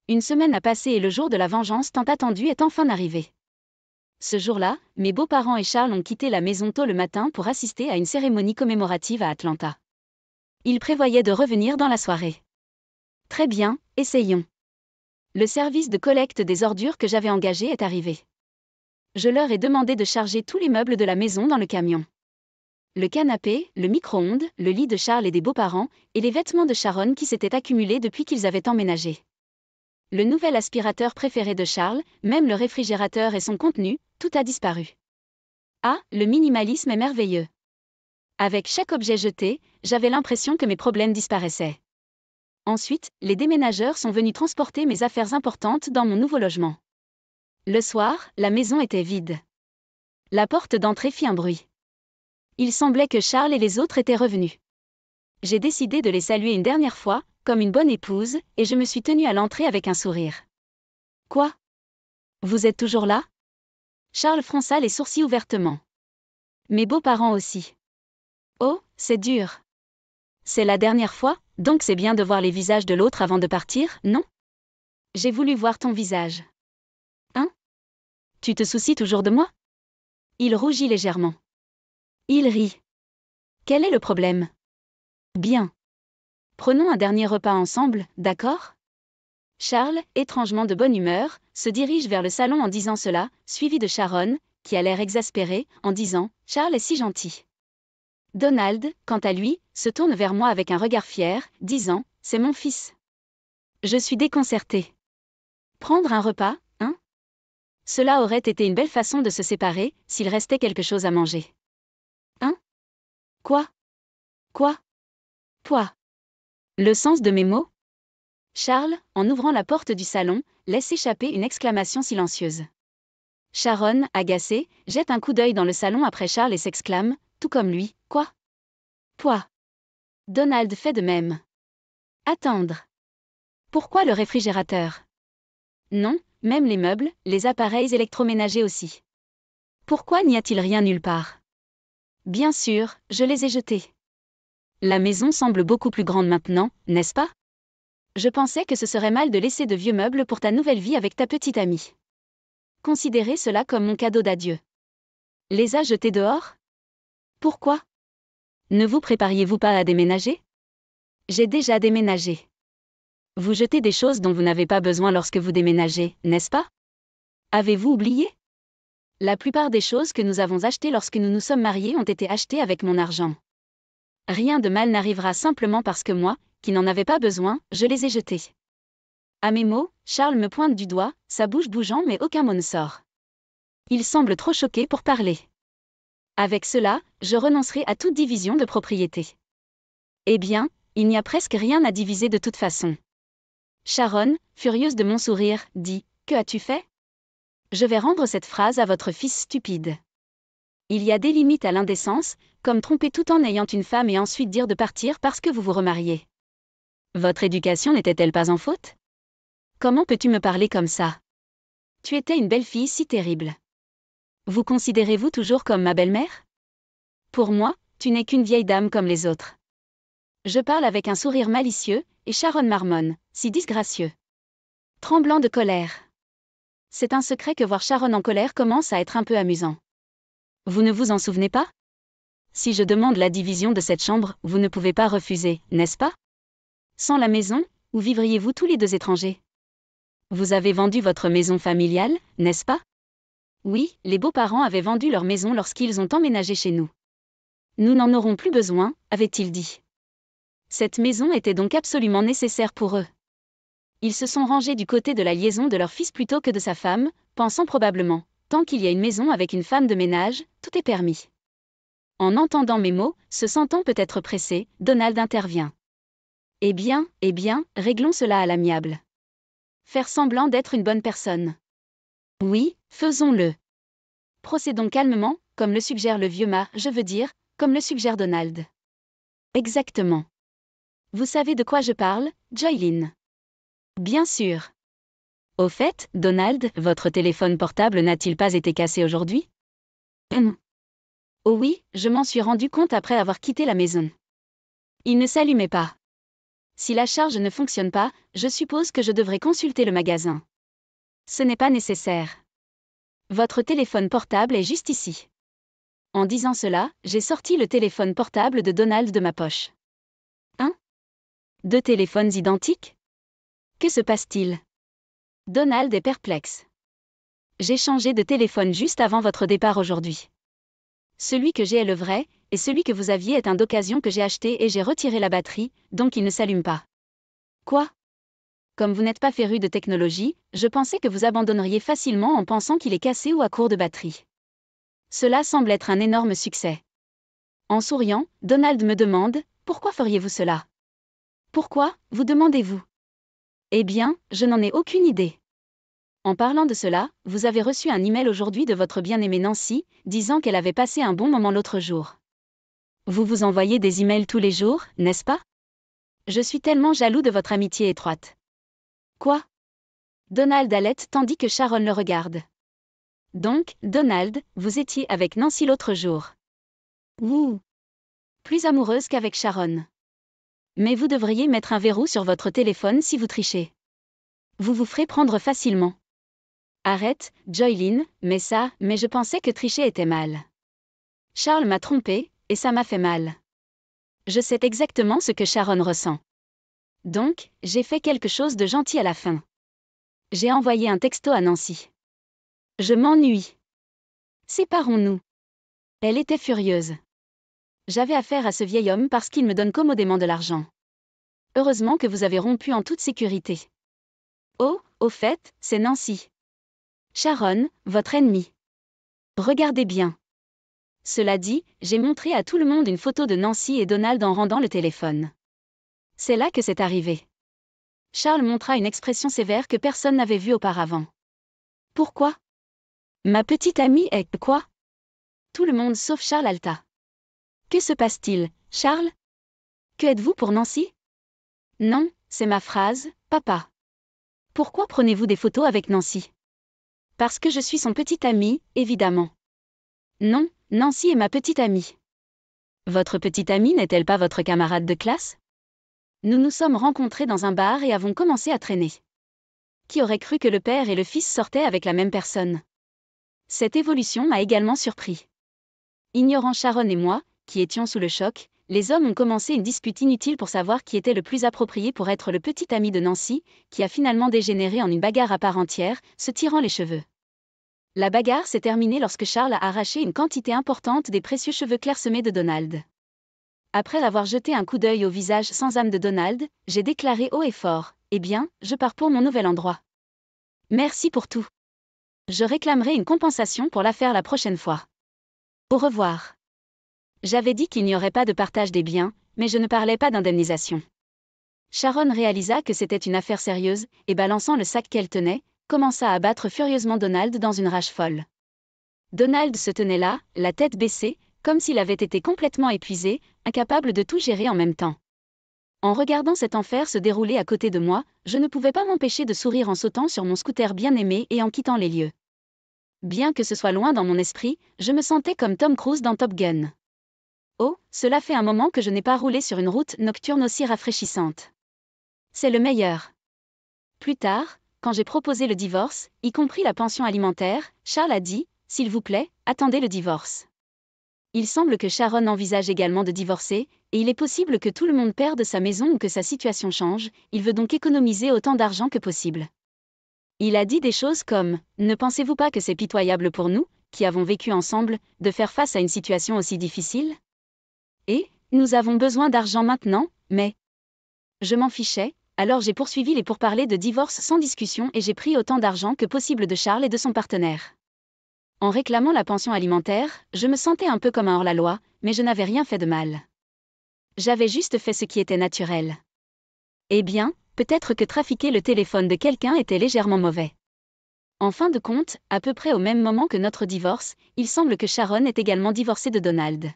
Une semaine a passé et le jour de la vengeance tant attendu est enfin arrivé. Ce jour-là, mes beaux-parents et Charles ont quitté la maison tôt le matin pour assister à une cérémonie commémorative à Atlanta. Ils prévoyaient de revenir dans la soirée. Très bien, essayons. Le service de collecte des ordures que j'avais engagé est arrivé. Je leur ai demandé de charger tous les meubles de la maison dans le camion. Le canapé, le micro-ondes, le lit de Charles et des beaux-parents, et les vêtements de Sharon qui s'étaient accumulés depuis qu'ils avaient emménagé. Le nouvel aspirateur préféré de Charles, même le réfrigérateur et son contenu, tout a disparu. Ah, le minimalisme est merveilleux. Avec chaque objet jeté, j'avais l'impression que mes problèmes disparaissaient. Ensuite, les déménageurs sont venus transporter mes affaires importantes dans mon nouveau logement. Le soir, la maison était vide. La porte d'entrée fit un bruit. Il semblait que Charles et les autres étaient revenus. J'ai décidé de les saluer une dernière fois, comme une bonne épouse, et je me suis tenue à l'entrée avec un sourire. Quoi? Vous êtes toujours là? Charles fronça les sourcils ouvertement. Mes beaux-parents aussi. Oh, c'est dur. C'est la dernière fois, donc c'est bien de voir les visages de l'autre avant de partir, non? J'ai voulu voir ton visage. Hein? Tu te soucies toujours de moi? Il rougit légèrement. Il rit. Quel est le problème? Bien. Prenons un dernier repas ensemble, d'accord? Charles, étrangement de bonne humeur, se dirige vers le salon en disant cela, suivi de Sharon, qui a l'air exaspérée, en disant « Charles est si gentil ». Donald, quant à lui, se tourne vers moi avec un regard fier, disant « C'est mon fils ». Je suis déconcertée. Prendre un repas, hein? Cela aurait été une belle façon de se séparer, s'il restait quelque chose à manger. Hein? Quoi? Quoi? Toi. Le sens de mes mots? Charles, en ouvrant la porte du salon, laisse échapper une exclamation silencieuse. Sharon, agacée, jette un coup d'œil dans le salon après Charles et s'exclame, tout comme lui, quoi? Toi. Donald fait de même. Attendre. Pourquoi le réfrigérateur? Non, même les meubles, les appareils électroménagers aussi. Pourquoi n'y a-t-il rien nulle part? Bien sûr, je les ai jetés. La maison semble beaucoup plus grande maintenant, n'est-ce pas? Je pensais que ce serait mal de laisser de vieux meubles pour ta nouvelle vie avec ta petite amie. Considérez cela comme mon cadeau d'adieu. Les a jetés dehors? Pourquoi? Ne vous prépariez-vous pas à déménager? J'ai déjà déménagé. Vous jetez des choses dont vous n'avez pas besoin lorsque vous déménagez, n'est-ce pas? Avez-vous oublié? La plupart des choses que nous avons achetées lorsque nous nous sommes mariés ont été achetées avec mon argent. Rien de mal n'arrivera simplement parce que moi, qui n'en avais pas besoin, je les ai jetés. À mes mots, Charles me pointe du doigt, sa bouche bougeant mais aucun mot ne sort. Il semble trop choqué pour parler. Avec cela, je renoncerai à toute division de propriété. Eh bien, il n'y a presque rien à diviser de toute façon. Sharon, furieuse de mon sourire, dit « Que as-tu fait? Je vais rendre cette phrase à votre fils stupide. Il y a des limites à l'indécence, comme tromper tout en ayant une femme et ensuite dire de partir parce que vous vous remariez. Votre éducation n'était-elle pas en faute? Comment peux-tu me parler comme ça? Tu étais une belle fille si terrible. Vous considérez-vous toujours comme ma belle-mère? Pour moi, tu n'es qu'une vieille dame comme les autres. Je parle avec un sourire malicieux, et Sharon marmonne, si disgracieux. Tremblant de colère. C'est un secret que voir Sharon en colère commence à être un peu amusant. Vous ne vous en souvenez pas? Si je demande la division de cette chambre, vous ne pouvez pas refuser, n'est-ce pas? Sans la maison, où vivriez-vous tous les deux étrangers? Vous avez vendu votre maison familiale, n'est-ce pas? Oui, les beaux-parents avaient vendu leur maison lorsqu'ils ont emménagé chez nous. Nous n'en aurons plus besoin, avait-il dit. Cette maison était donc absolument nécessaire pour eux. Ils se sont rangés du côté de la liaison de leur fils plutôt que de sa femme, pensant probablement, tant qu'il y a une maison avec une femme de ménage, tout est permis. En entendant mes mots, se sentant peut-être pressé, Donald intervient. Eh bien, réglons cela à l'amiable. Faire semblant d'être une bonne personne. Oui, faisons-le. Procédons calmement, comme le suggère le vieux mât, je veux dire, comme le suggère Donald. Exactement. Vous savez de quoi je parle, Joylyn? Bien sûr. Au fait, Donald, votre téléphone portable n'a-t-il pas été cassé aujourd'hui? Oh oui, je m'en suis rendu compte après avoir quitté la maison. Il ne s'allumait pas. Si la charge ne fonctionne pas, je suppose que je devrais consulter le magasin. Ce n'est pas nécessaire. Votre téléphone portable est juste ici. En disant cela, j'ai sorti le téléphone portable de Donald de ma poche. Hein? Deux téléphones identiques? Que se passe-t-il? Donald est perplexe. J'ai changé de téléphone juste avant votre départ aujourd'hui. Celui que j'ai est le vrai, et celui que vous aviez est un d'occasion que j'ai acheté et j'ai retiré la batterie, donc il ne s'allume pas. Quoi? Comme vous n'êtes pas féru de technologie, je pensais que vous abandonneriez facilement en pensant qu'il est cassé ou à court de batterie. Cela semble être un énorme succès. En souriant, Donald me demande, pourquoi feriez-vous cela? Pourquoi, vous demandez-vous? Eh bien, je n'en ai aucune idée. En parlant de cela, vous avez reçu un email aujourd'hui de votre bien-aimée Nancy, disant qu'elle avait passé un bon moment l'autre jour. Vous vous envoyez des emails tous les jours, n'est-ce pas? Je suis tellement jaloux de votre amitié étroite. Quoi? Donald halète tandis que Sharon le regarde. Donc, Donald, vous étiez avec Nancy l'autre jour. Ouh! Plus amoureuse qu'avec Sharon. Mais vous devriez mettre un verrou sur votre téléphone si vous trichez. Vous vous ferez prendre facilement. Arrête, Joylyn, mais je pensais que tricher était mal. Charles m'a trompé, et ça m'a fait mal. Je sais exactement ce que Sharon ressent. Donc, j'ai fait quelque chose de gentil à la fin. J'ai envoyé un texto à Nancy. Je m'ennuie. Séparons-nous. Elle était furieuse. J'avais affaire à ce vieil homme parce qu'il me donne commodément de l'argent. Heureusement que vous avez rompu en toute sécurité. Oh, au fait, c'est Nancy. Sharon, votre ennemie. Regardez bien. Cela dit, j'ai montré à tout le monde une photo de Nancy et Donald en rendant le téléphone. C'est là que c'est arrivé. Charles montra une expression sévère que personne n'avait vue auparavant. Pourquoi? Ma petite amie est quoi? Tout le monde sauf Charles halta. Que se passe-t-il, Charles? Que êtes-vous pour Nancy? Non, c'est ma phrase, papa. Pourquoi prenez-vous des photos avec Nancy? Parce que je suis son petit ami, évidemment. Non, Nancy est ma petite amie. Votre petite amie n'est-elle pas votre camarade de classe? Nous nous sommes rencontrés dans un bar et avons commencé à traîner. Qui aurait cru que le père et le fils sortaient avec la même personne? Cette évolution m'a également surpris. Ignorant Sharon et moi, qui étions sous le choc, les hommes ont commencé une dispute inutile pour savoir qui était le plus approprié pour être le petit ami de Nancy, qui a finalement dégénéré en une bagarre à part entière, se tirant les cheveux. La bagarre s'est terminée lorsque Charles a arraché une quantité importante des précieux cheveux clairsemés de Donald. Après avoir jeté un coup d'œil au visage sans âme de Donald, j'ai déclaré haut et fort, « Eh bien, je pars pour mon nouvel endroit. Merci pour tout. Je réclamerai une compensation pour l'affaire la prochaine fois. Au revoir. » J'avais dit qu'il n'y aurait pas de partage des biens, mais je ne parlais pas d'indemnisation. Sharon réalisa que c'était une affaire sérieuse, et balançant le sac qu'elle tenait, commença à battre furieusement Donald dans une rage folle. Donald se tenait là, la tête baissée, comme s'il avait été complètement épuisé, incapable de tout gérer en même temps. En regardant cet enfer se dérouler à côté de moi, je ne pouvais pas m'empêcher de sourire en sautant sur mon scooter bien-aimé et en quittant les lieux. Bien que ce soit loin dans mon esprit, je me sentais comme Tom Cruise dans Top Gun. Oh, cela fait un moment que je n'ai pas roulé sur une route nocturne aussi rafraîchissante. C'est le meilleur. Plus tard, quand j'ai proposé le divorce, y compris la pension alimentaire, Charles a dit, « S'il vous plaît, attendez le divorce. Il semble que Sharon envisage également de divorcer, et il est possible que tout le monde perde sa maison ou que sa situation change, il veut donc économiser autant d'argent que possible. Il a dit des choses comme « Ne pensez-vous pas que c'est pitoyable pour nous, qui avons vécu ensemble, de faire face à une situation aussi difficile ? Et, nous avons besoin d'argent maintenant, mais… » Je m'en fichais, alors j'ai poursuivi les pourparlers de divorce sans discussion et j'ai pris autant d'argent que possible de Charles et de son partenaire. En réclamant la pension alimentaire, je me sentais un peu comme un hors-la-loi, mais je n'avais rien fait de mal. J'avais juste fait ce qui était naturel. Eh bien, peut-être que trafiquer le téléphone de quelqu'un était légèrement mauvais. En fin de compte, à peu près au même moment que notre divorce, il semble que Sharon est également divorcée de Donald.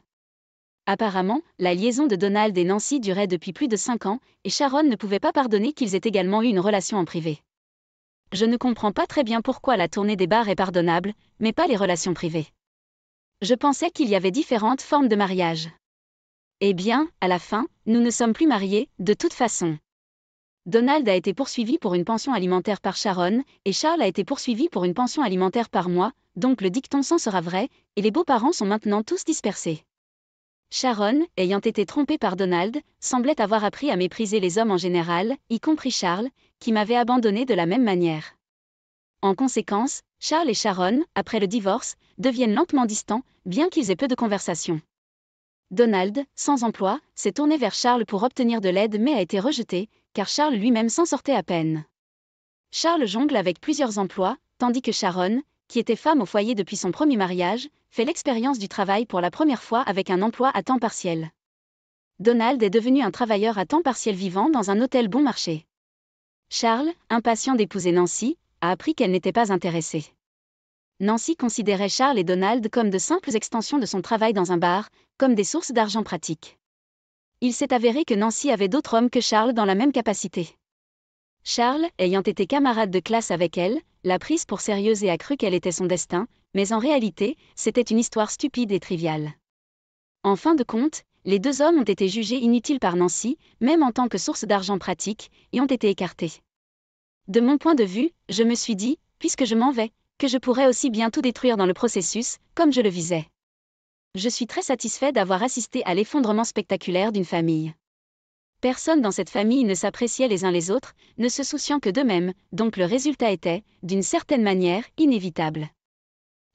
Apparemment, la liaison de Donald et Nancy durait depuis plus de 5 ans, et Sharon ne pouvait pas pardonner qu'ils aient également eu une relation en privé. Je ne comprends pas très bien pourquoi la tournée des bars est pardonnable, mais pas les relations privées. Je pensais qu'il y avait différentes formes de mariage. Eh bien, à la fin, nous ne sommes plus mariés, de toute façon. Donald a été poursuivi pour une pension alimentaire par Sharon, et Charles a été poursuivi pour une pension alimentaire par moi, donc le dicton s'en sera vrai, et les beaux-parents sont maintenant tous dispersés. Sharon, ayant été trompée par Donald, semblait avoir appris à mépriser les hommes en général, y compris Charles, qui m'avait abandonné de la même manière. En conséquence, Charles et Sharon, après le divorce, deviennent lentement distants, bien qu'ils aient peu de conversation. Donald, sans emploi, s'est tourné vers Charles pour obtenir de l'aide mais a été rejeté, car Charles lui-même s'en sortait à peine. Charles jongle avec plusieurs emplois, tandis que Sharon, qui était femme au foyer depuis son premier mariage, fait l'expérience du travail pour la première fois avec un emploi à temps partiel. Donald est devenu un travailleur à temps partiel vivant dans un hôtel bon marché. Charles, impatient d'épouser Nancy, a appris qu'elle n'était pas intéressée. Nancy considérait Charles et Donald comme de simples extensions de son travail dans un bar, comme des sources d'argent pratiques. Il s'est avéré que Nancy avait d'autres hommes que Charles dans la même capacité. Charles, ayant été camarade de classe avec elle, l'a prise pour sérieuse et a cru qu'elle était son destin, mais en réalité, c'était une histoire stupide et triviale. En fin de compte, les deux hommes ont été jugés inutiles par Nancy, même en tant que source d'argent pratique, et ont été écartés. De mon point de vue, je me suis dit, puisque je m'en vais, que je pourrais aussi bien tout détruire dans le processus, comme je le visais. Je suis très satisfait d'avoir assisté à l'effondrement spectaculaire d'une famille. Personne dans cette famille ne s'appréciait les uns les autres, ne se souciant que d'eux-mêmes, donc le résultat était, d'une certaine manière, inévitable.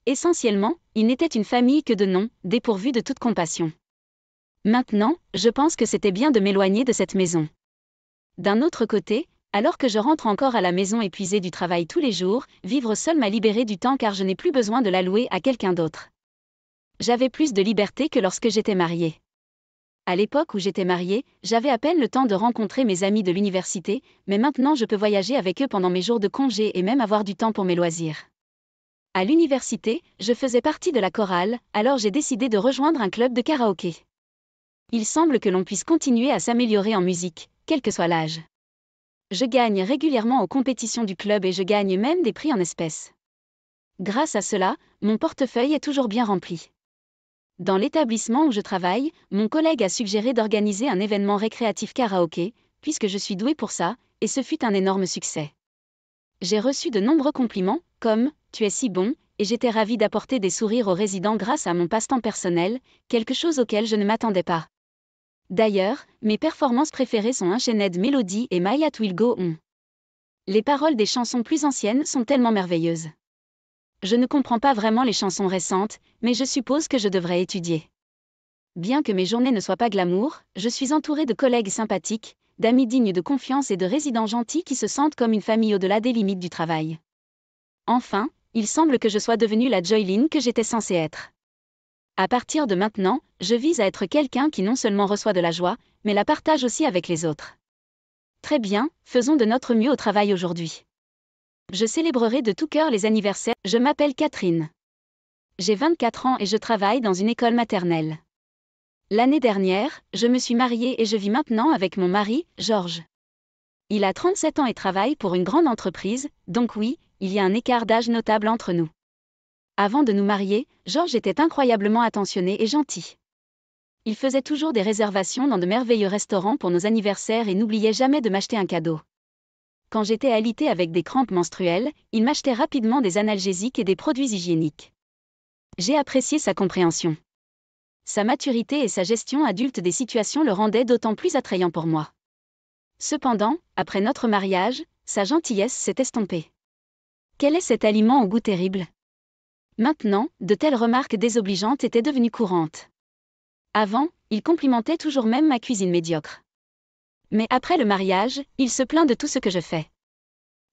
Essentiellement, il n'était une famille que de noms, dépourvus de toute compassion. Maintenant, je pense que c'était bien de m'éloigner de cette maison. D'un autre côté, alors que je rentre encore à la maison épuisée du travail tous les jours, vivre seul m'a libéré du temps car je n'ai plus besoin de l'allouer à quelqu'un d'autre. J'avais plus de liberté que lorsque j'étais mariée. À l'époque où j'étais mariée, j'avais à peine le temps de rencontrer mes amis de l'université, mais maintenant je peux voyager avec eux pendant mes jours de congé et même avoir du temps pour mes loisirs. À l'université, je faisais partie de la chorale, alors j'ai décidé de rejoindre un club de karaoké. Il semble que l'on puisse continuer à s'améliorer en musique, quel que soit l'âge. Je gagne régulièrement aux compétitions du club et je gagne même des prix en espèces. Grâce à cela, mon portefeuille est toujours bien rempli. Dans l'établissement où je travaille, mon collègue a suggéré d'organiser un événement récréatif karaoké, puisque je suis douée pour ça, et ce fut un énorme succès. J'ai reçu de nombreux compliments, comme « Tu es si bon », et j'étais ravie d'apporter des sourires aux résidents grâce à mon passe-temps personnel, quelque chose auquel je ne m'attendais pas. D'ailleurs, mes performances préférées sont Unchained Melody et My Heart Will Go On. Les paroles des chansons plus anciennes sont tellement merveilleuses. Je ne comprends pas vraiment les chansons récentes, mais je suppose que je devrais étudier. Bien que mes journées ne soient pas glamour, je suis entourée de collègues sympathiques, d'amis dignes de confiance et de résidents gentils qui se sentent comme une famille au-delà des limites du travail. Enfin, il semble que je sois devenue la Joylyn que j'étais censée être. À partir de maintenant, je vise à être quelqu'un qui non seulement reçoit de la joie, mais la partage aussi avec les autres. Très bien, faisons de notre mieux au travail aujourd'hui. Je célébrerai de tout cœur les anniversaires. Je m'appelle Catherine. J'ai 24 ans et je travaille dans une école maternelle. L'année dernière, je me suis mariée et je vis maintenant avec mon mari, Georges. Il a 37 ans et travaille pour une grande entreprise, donc oui, il y a un écart d'âge notable entre nous. Avant de nous marier, Georges était incroyablement attentionné et gentil. Il faisait toujours des réservations dans de merveilleux restaurants pour nos anniversaires et n'oubliait jamais de m'acheter un cadeau. Quand j'étais alitée avec des crampes menstruelles, il m'achetait rapidement des analgésiques et des produits hygiéniques. J'ai apprécié sa compréhension. Sa maturité et sa gestion adulte des situations le rendaient d'autant plus attrayant pour moi. Cependant, après notre mariage, sa gentillesse s'est estompée. Quel est cet aliment au goût terrible? Maintenant, de telles remarques désobligeantes étaient devenues courantes. Avant, il complimentait toujours même ma cuisine médiocre. Mais après le mariage, il se plaint de tout ce que je fais.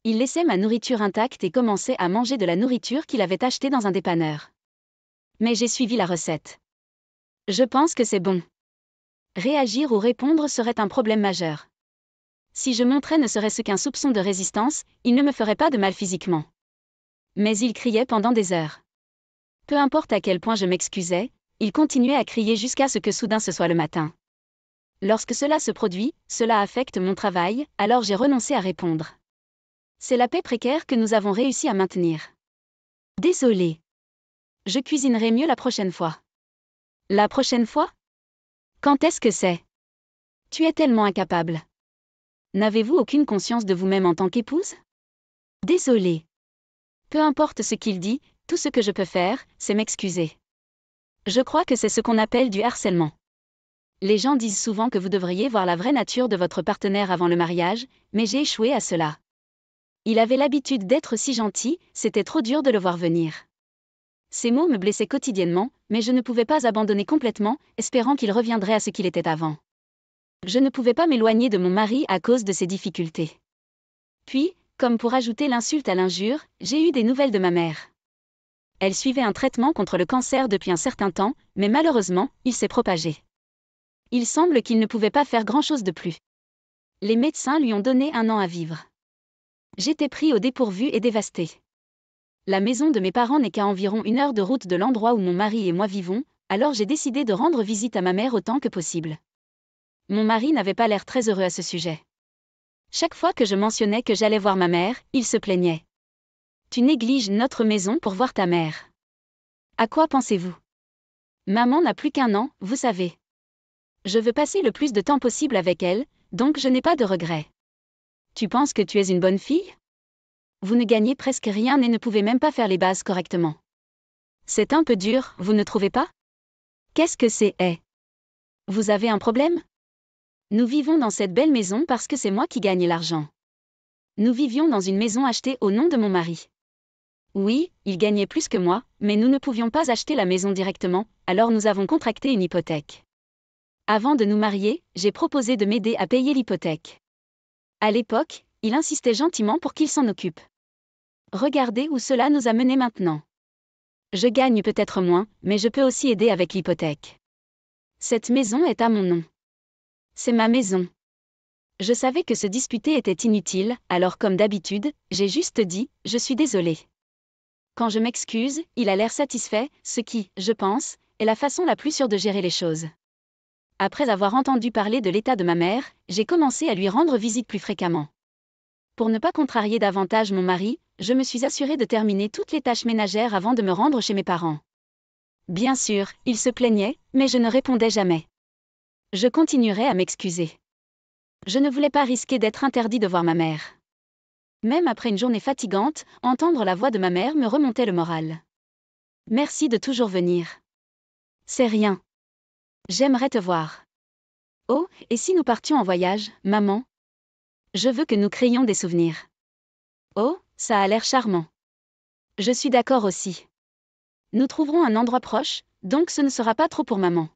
Il laissait ma nourriture intacte et commençait à manger de la nourriture qu'il avait achetée dans un dépanneur. Mais j'ai suivi la recette. Je pense que c'est bon. Réagir ou répondre serait un problème majeur. Si je montrais ne serait-ce qu'un soupçon de résistance, il ne me ferait pas de mal physiquement. Mais il criait pendant des heures. Peu importe à quel point je m'excusais, il continuait à crier jusqu'à ce que soudain ce soit le matin. Lorsque cela se produit, cela affecte mon travail, alors j'ai renoncé à répondre. C'est la paix précaire que nous avons réussi à maintenir. Désolé. Je cuisinerai mieux la prochaine fois. La prochaine fois? Quand est-ce que c'est? Tu es tellement incapable. N'avez-vous aucune conscience de vous-même en tant qu'épouse? Désolé. Peu importe ce qu'il dit, tout ce que je peux faire, c'est m'excuser. Je crois que c'est ce qu'on appelle du harcèlement. Les gens disent souvent que vous devriez voir la vraie nature de votre partenaire avant le mariage, mais j'ai échoué à cela. Il avait l'habitude d'être si gentil, c'était trop dur de le voir venir. Ces mots me blessaient quotidiennement, mais je ne pouvais pas abandonner complètement, espérant qu'il reviendrait à ce qu'il était avant. Je ne pouvais pas m'éloigner de mon mari à cause de ses difficultés. Puis, comme pour ajouter l'insulte à l'injure, j'ai eu des nouvelles de ma mère. Elle suivait un traitement contre le cancer depuis un certain temps, mais malheureusement, il s'est propagé. Il semble qu'il ne pouvait pas faire grand-chose de plus. Les médecins lui ont donné 1 an à vivre. J'étais pris au dépourvu et dévasté. La maison de mes parents n'est qu'à environ 1 heure de route de l'endroit où mon mari et moi vivons, alors j'ai décidé de rendre visite à ma mère autant que possible. Mon mari n'avait pas l'air très heureux à ce sujet. Chaque fois que je mentionnais que j'allais voir ma mère, il se plaignait. « Tu négliges notre maison pour voir ta mère. À quoi pensez-vous? Maman n'a plus qu'1 an, vous savez. Je veux passer le plus de temps possible avec elle, donc je n'ai pas de regrets. Tu penses que tu es une bonne fille? Vous ne gagnez presque rien et ne pouvez même pas faire les bases correctement. C'est un peu dur, vous ne trouvez pas? Qu'est-ce que c'est? Vous avez un problème? Nous vivons dans cette belle maison parce que c'est moi qui gagne l'argent. Nous vivions dans une maison achetée au nom de mon mari. Oui, il gagnait plus que moi, mais nous ne pouvions pas acheter la maison directement, alors nous avons contracté une hypothèque. Avant de nous marier, j'ai proposé de m'aider à payer l'hypothèque. À l'époque, il insistait gentiment pour qu'il s'en occupe. Regardez où cela nous a menés maintenant. Je gagne peut-être moins, mais je peux aussi aider avec l'hypothèque. Cette maison est à mon nom. C'est ma maison. Je savais que se disputer était inutile, alors comme d'habitude, j'ai juste dit « je suis désolé ». Quand je m'excuse, il a l'air satisfait, ce qui, je pense, est la façon la plus sûre de gérer les choses. Après avoir entendu parler de l'état de ma mère, j'ai commencé à lui rendre visite plus fréquemment. Pour ne pas contrarier davantage mon mari, je me suis assurée de terminer toutes les tâches ménagères avant de me rendre chez mes parents. Bien sûr, il se plaignait, mais je ne répondais jamais. Je continuerai à m'excuser. Je ne voulais pas risquer d'être interdit de voir ma mère. Même après une journée fatigante, entendre la voix de ma mère me remontait le moral. Merci de toujours venir. C'est rien. J'aimerais te voir. Oh, et si nous partions en voyage, maman? Je veux que nous créions des souvenirs. Oh, ça a l'air charmant. Je suis d'accord aussi. Nous trouverons un endroit proche, donc ce ne sera pas trop pour maman.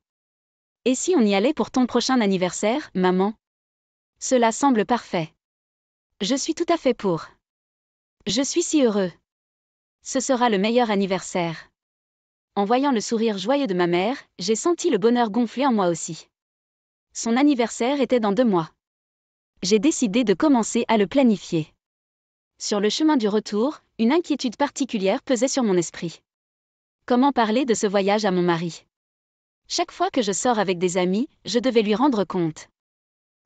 Et si on y allait pour ton prochain anniversaire, maman? Cela semble parfait. Je suis tout à fait pour. Je suis si heureux. Ce sera le meilleur anniversaire. En voyant le sourire joyeux de ma mère, j'ai senti le bonheur gonfler en moi aussi. Son anniversaire était dans 2 mois. J'ai décidé de commencer à le planifier. Sur le chemin du retour, une inquiétude particulière pesait sur mon esprit. Comment parler de ce voyage à mon mari? Chaque fois que je sors avec des amis, je devais lui rendre compte.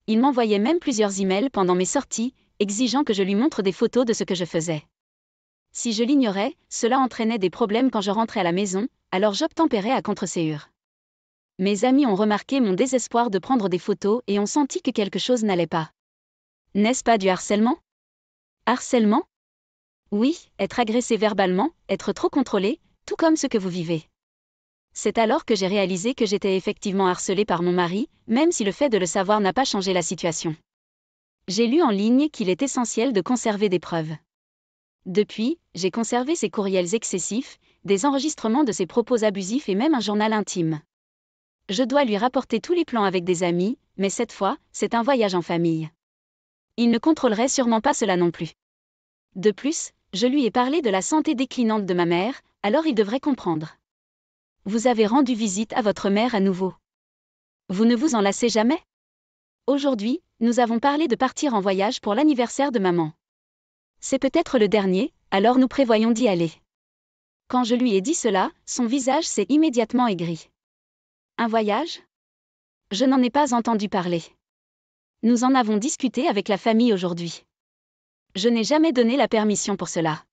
Il m'envoyait même plusieurs emails pendant mes sorties, exigeant que je lui montre des photos de ce que je faisais. Si je l'ignorais, cela entraînait des problèmes quand je rentrais à la maison, alors j'obtempérais à contre-séure. Mes amis ont remarqué mon désespoir de prendre des photos et ont senti que quelque chose n'allait pas. N'est-ce pas du harcèlement? Harcèlement? Oui, être agressé verbalement, être trop contrôlé, tout comme ce que vous vivez. C'est alors que j'ai réalisé que j'étais effectivement harcelée par mon mari, même si le fait de le savoir n'a pas changé la situation. J'ai lu en ligne qu'il est essentiel de conserver des preuves. Depuis, j'ai conservé ses courriels excessifs, des enregistrements de ses propos abusifs et même un journal intime. Je dois lui rapporter tous les plans avec des amis, mais cette fois, c'est un voyage en famille. Il ne contrôlerait sûrement pas cela non plus. De plus, je lui ai parlé de la santé déclinante de ma mère, alors il devrait comprendre. Vous avez rendu visite à votre mère à nouveau. Vous ne vous en lassez jamais? Aujourd'hui, nous avons parlé de partir en voyage pour l'anniversaire de maman. C'est peut-être le dernier, alors nous prévoyons d'y aller. Quand je lui ai dit cela, son visage s'est immédiatement aigri. Un voyage? Je n'en ai pas entendu parler. Nous en avons discuté avec la famille aujourd'hui. Je n'ai jamais donné la permission pour cela.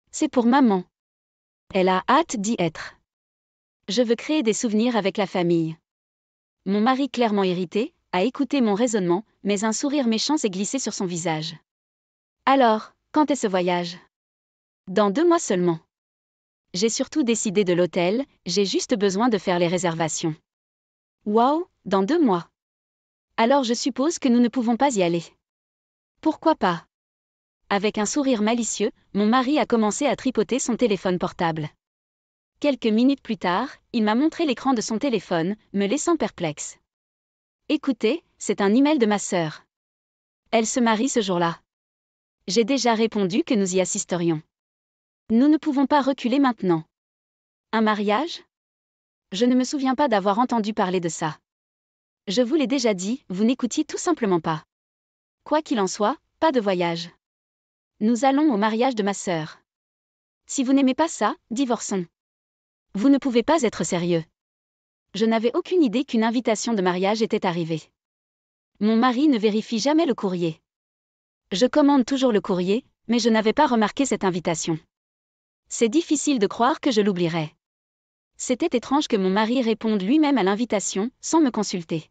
C'est pour maman. Elle a hâte d'y être. Je veux créer des souvenirs avec la famille. Mon mari, clairement irrité, a écouté mon raisonnement, mais un sourire méchant s'est glissé sur son visage. Alors, quand est ce voyage? Dans 2 mois seulement. J'ai surtout décidé de l'hôtel, j'ai juste besoin de faire les réservations. Waouh, dans 2 mois. Alors je suppose que nous ne pouvons pas y aller. Pourquoi pas? Avec un sourire malicieux, mon mari a commencé à tripoter son téléphone portable. Quelques minutes plus tard, il m'a montré l'écran de son téléphone, me laissant perplexe. Écoutez, c'est un email de ma sœur. Elle se marie ce jour-là. J'ai déjà répondu que nous y assisterions. Nous ne pouvons pas reculer maintenant. Un mariage? Je ne me souviens pas d'avoir entendu parler de ça. Je vous l'ai déjà dit, vous n'écoutiez tout simplement pas. Quoi qu'il en soit, pas de voyage. Nous allons au mariage de ma sœur. Si vous n'aimez pas ça, divorçons. Vous ne pouvez pas être sérieux. Je n'avais aucune idée qu'une invitation de mariage était arrivée. Mon mari ne vérifie jamais le courrier. Je commande toujours le courrier, mais je n'avais pas remarqué cette invitation. C'est difficile de croire que je l'oublierais. C'était étrange que mon mari réponde lui-même à l'invitation, sans me consulter.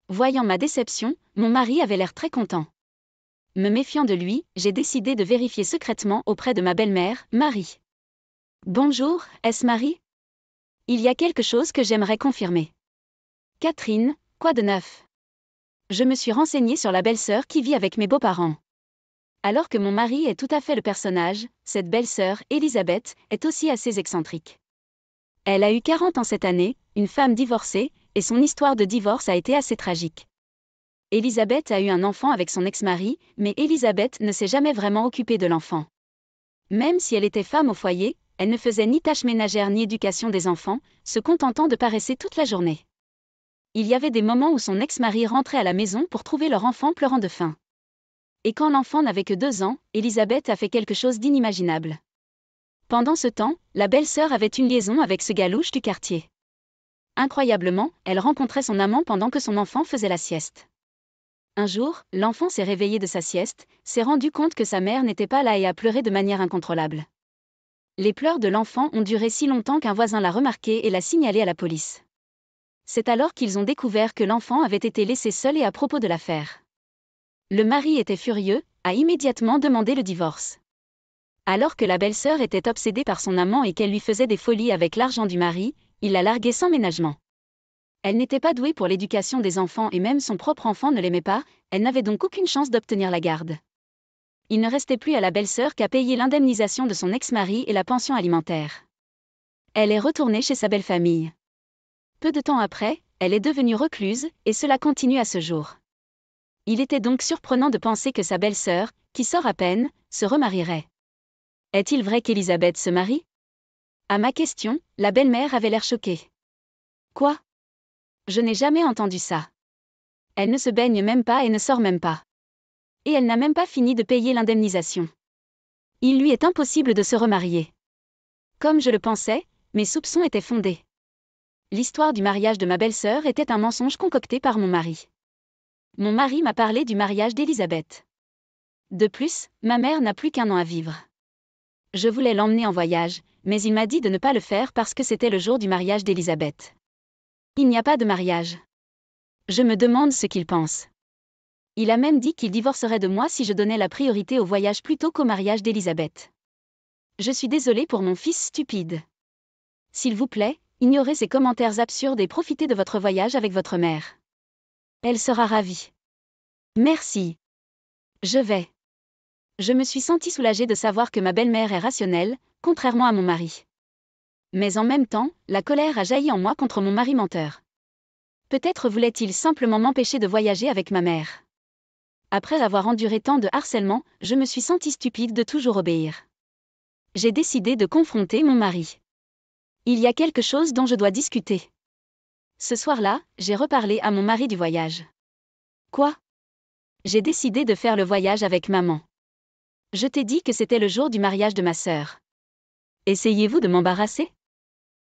Voyant ma déception, mon mari avait l'air très content. Me méfiant de lui, j'ai décidé de vérifier secrètement auprès de ma belle-mère, Marie. Bonjour, est-ce Marie? Il y a quelque chose que j'aimerais confirmer. Catherine, quoi de neuf? Je me suis renseignée sur la belle-sœur qui vit avec mes beaux-parents. Alors que mon mari est tout à fait le personnage, cette belle-sœur, Elisabeth, est aussi assez excentrique. Elle a eu 40 ans cette année, une femme divorcée, et son histoire de divorce a été assez tragique. Elisabeth a eu un enfant avec son ex-mari, mais Elisabeth ne s'est jamais vraiment occupée de l'enfant. Même si elle était femme au foyer, elle ne faisait ni tâches ménagères ni éducation des enfants, se contentant de paresser toute la journée. Il y avait des moments où son ex-mari rentrait à la maison pour trouver leur enfant pleurant de faim. Et quand l'enfant n'avait que 2 ans, Elisabeth a fait quelque chose d'inimaginable. Pendant ce temps, la belle-sœur avait une liaison avec ce galouche du quartier. Incroyablement, elle rencontrait son amant pendant que son enfant faisait la sieste. Un jour, l'enfant s'est réveillé de sa sieste, s'est rendu compte que sa mère n'était pas là et a pleuré de manière incontrôlable. Les pleurs de l'enfant ont duré si longtemps qu'un voisin l'a remarqué et l'a signalé à la police. C'est alors qu'ils ont découvert que l'enfant avait été laissé seul et à propos de l'affaire. Le mari était furieux, a immédiatement demandé le divorce. Alors que la belle-sœur était obsédée par son amant et qu'elle lui faisait des folies avec l'argent du mari, il l'a larguée sans ménagement. Elle n'était pas douée pour l'éducation des enfants et même son propre enfant ne l'aimait pas, elle n'avait donc aucune chance d'obtenir la garde. Il ne restait plus à la belle-sœur qu'à payer l'indemnisation de son ex-mari et la pension alimentaire. Elle est retournée chez sa belle-famille. Peu de temps après, elle est devenue recluse, et cela continue à ce jour. Il était donc surprenant de penser que sa belle-sœur, qui sort à peine, se remarierait. Est-il vrai qu'Elisabeth se marie? À ma question, la belle-mère avait l'air choquée. Quoi? Je n'ai jamais entendu ça. Elle ne se baigne même pas et ne sort même pas. Et elle n'a même pas fini de payer l'indemnisation. Il lui est impossible de se remarier. Comme je le pensais, mes soupçons étaient fondés. L'histoire du mariage de ma belle-sœur était un mensonge concocté par mon mari. Mon mari m'a parlé du mariage d'Elisabeth. De plus, ma mère n'a plus qu'1 an à vivre. Je voulais l'emmener en voyage, mais il m'a dit de ne pas le faire parce que c'était le jour du mariage d'Elisabeth. Il n'y a pas de mariage. Je me demande ce qu'il pense. Il a même dit qu'il divorcerait de moi si je donnais la priorité au voyage plutôt qu'au mariage d'Elisabeth. Je suis désolée pour mon fils stupide. S'il vous plaît, Ignorez ces commentaires absurdes et profitez de votre voyage avec votre mère. Elle sera ravie. Merci. Je vais. Je me suis sentie soulagée de savoir que ma belle-mère est rationnelle, contrairement à mon mari. Mais en même temps, la colère a jailli en moi contre mon mari menteur. Peut-être voulait-il simplement m'empêcher de voyager avec ma mère. Après avoir enduré tant de harcèlement, je me suis sentie stupide de toujours obéir. J'ai décidé de confronter mon mari. Il y a quelque chose dont je dois discuter. Ce soir-là, j'ai reparlé à mon mari du voyage. Quoi ? J'ai décidé de faire le voyage avec maman. Je t'ai dit que c'était le jour du mariage de ma sœur. Essayez-vous de m'embarrasser ?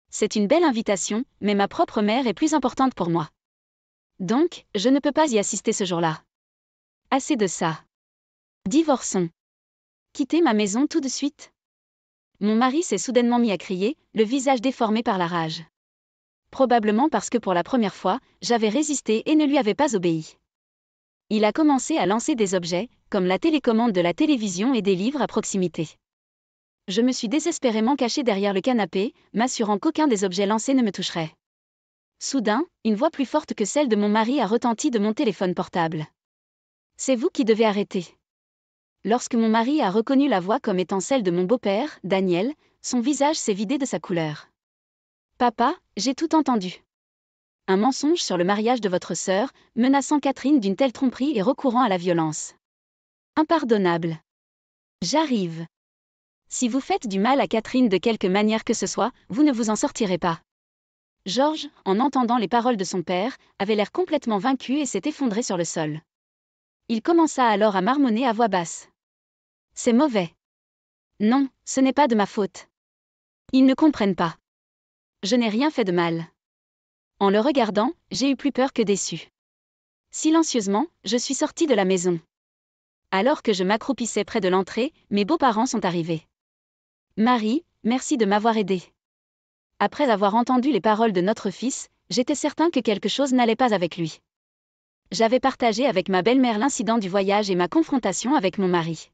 C'est une belle invitation, mais ma propre mère est plus importante pour moi. Donc, je ne peux pas y assister ce jour-là. Assez de ça. Divorçons. Quittez ma maison tout de suite. Mon mari s'est soudainement mis à crier, le visage déformé par la rage. Probablement parce que pour la première fois, j'avais résisté et ne lui avais pas obéi. Il a commencé à lancer des objets, comme la télécommande de la télévision et des livres à proximité. Je me suis désespérément cachée derrière le canapé, m'assurant qu'aucun des objets lancés ne me toucherait. Soudain, une voix plus forte que celle de mon mari a retenti de mon téléphone portable. C'est vous qui devez arrêter. Lorsque mon mari a reconnu la voix comme étant celle de mon beau-père, Daniel, son visage s'est vidé de sa couleur. Papa, j'ai tout entendu. Un mensonge sur le mariage de votre sœur, menaçant Catherine d'une telle tromperie et recourant à la violence. Impardonnable. J'arrive. Si vous faites du mal à Catherine de quelque manière que ce soit, vous ne vous en sortirez pas. Georges, en entendant les paroles de son père, avait l'air complètement vaincu et s'est effondré sur le sol. Il commença alors à marmonner à voix basse. C'est mauvais. Non, ce n'est pas de ma faute. Ils ne comprennent pas. Je n'ai rien fait de mal. En le regardant, j'ai eu plus peur que déçu. Silencieusement, je suis sortie de la maison. Alors que je m'accroupissais près de l'entrée, mes beaux-parents sont arrivés. Marie, merci de m'avoir aidée. Après avoir entendu les paroles de notre fils, j'étais certain que quelque chose n'allait pas avec lui. J'avais partagé avec ma belle-mère l'incident du voyage et ma confrontation avec mon mari.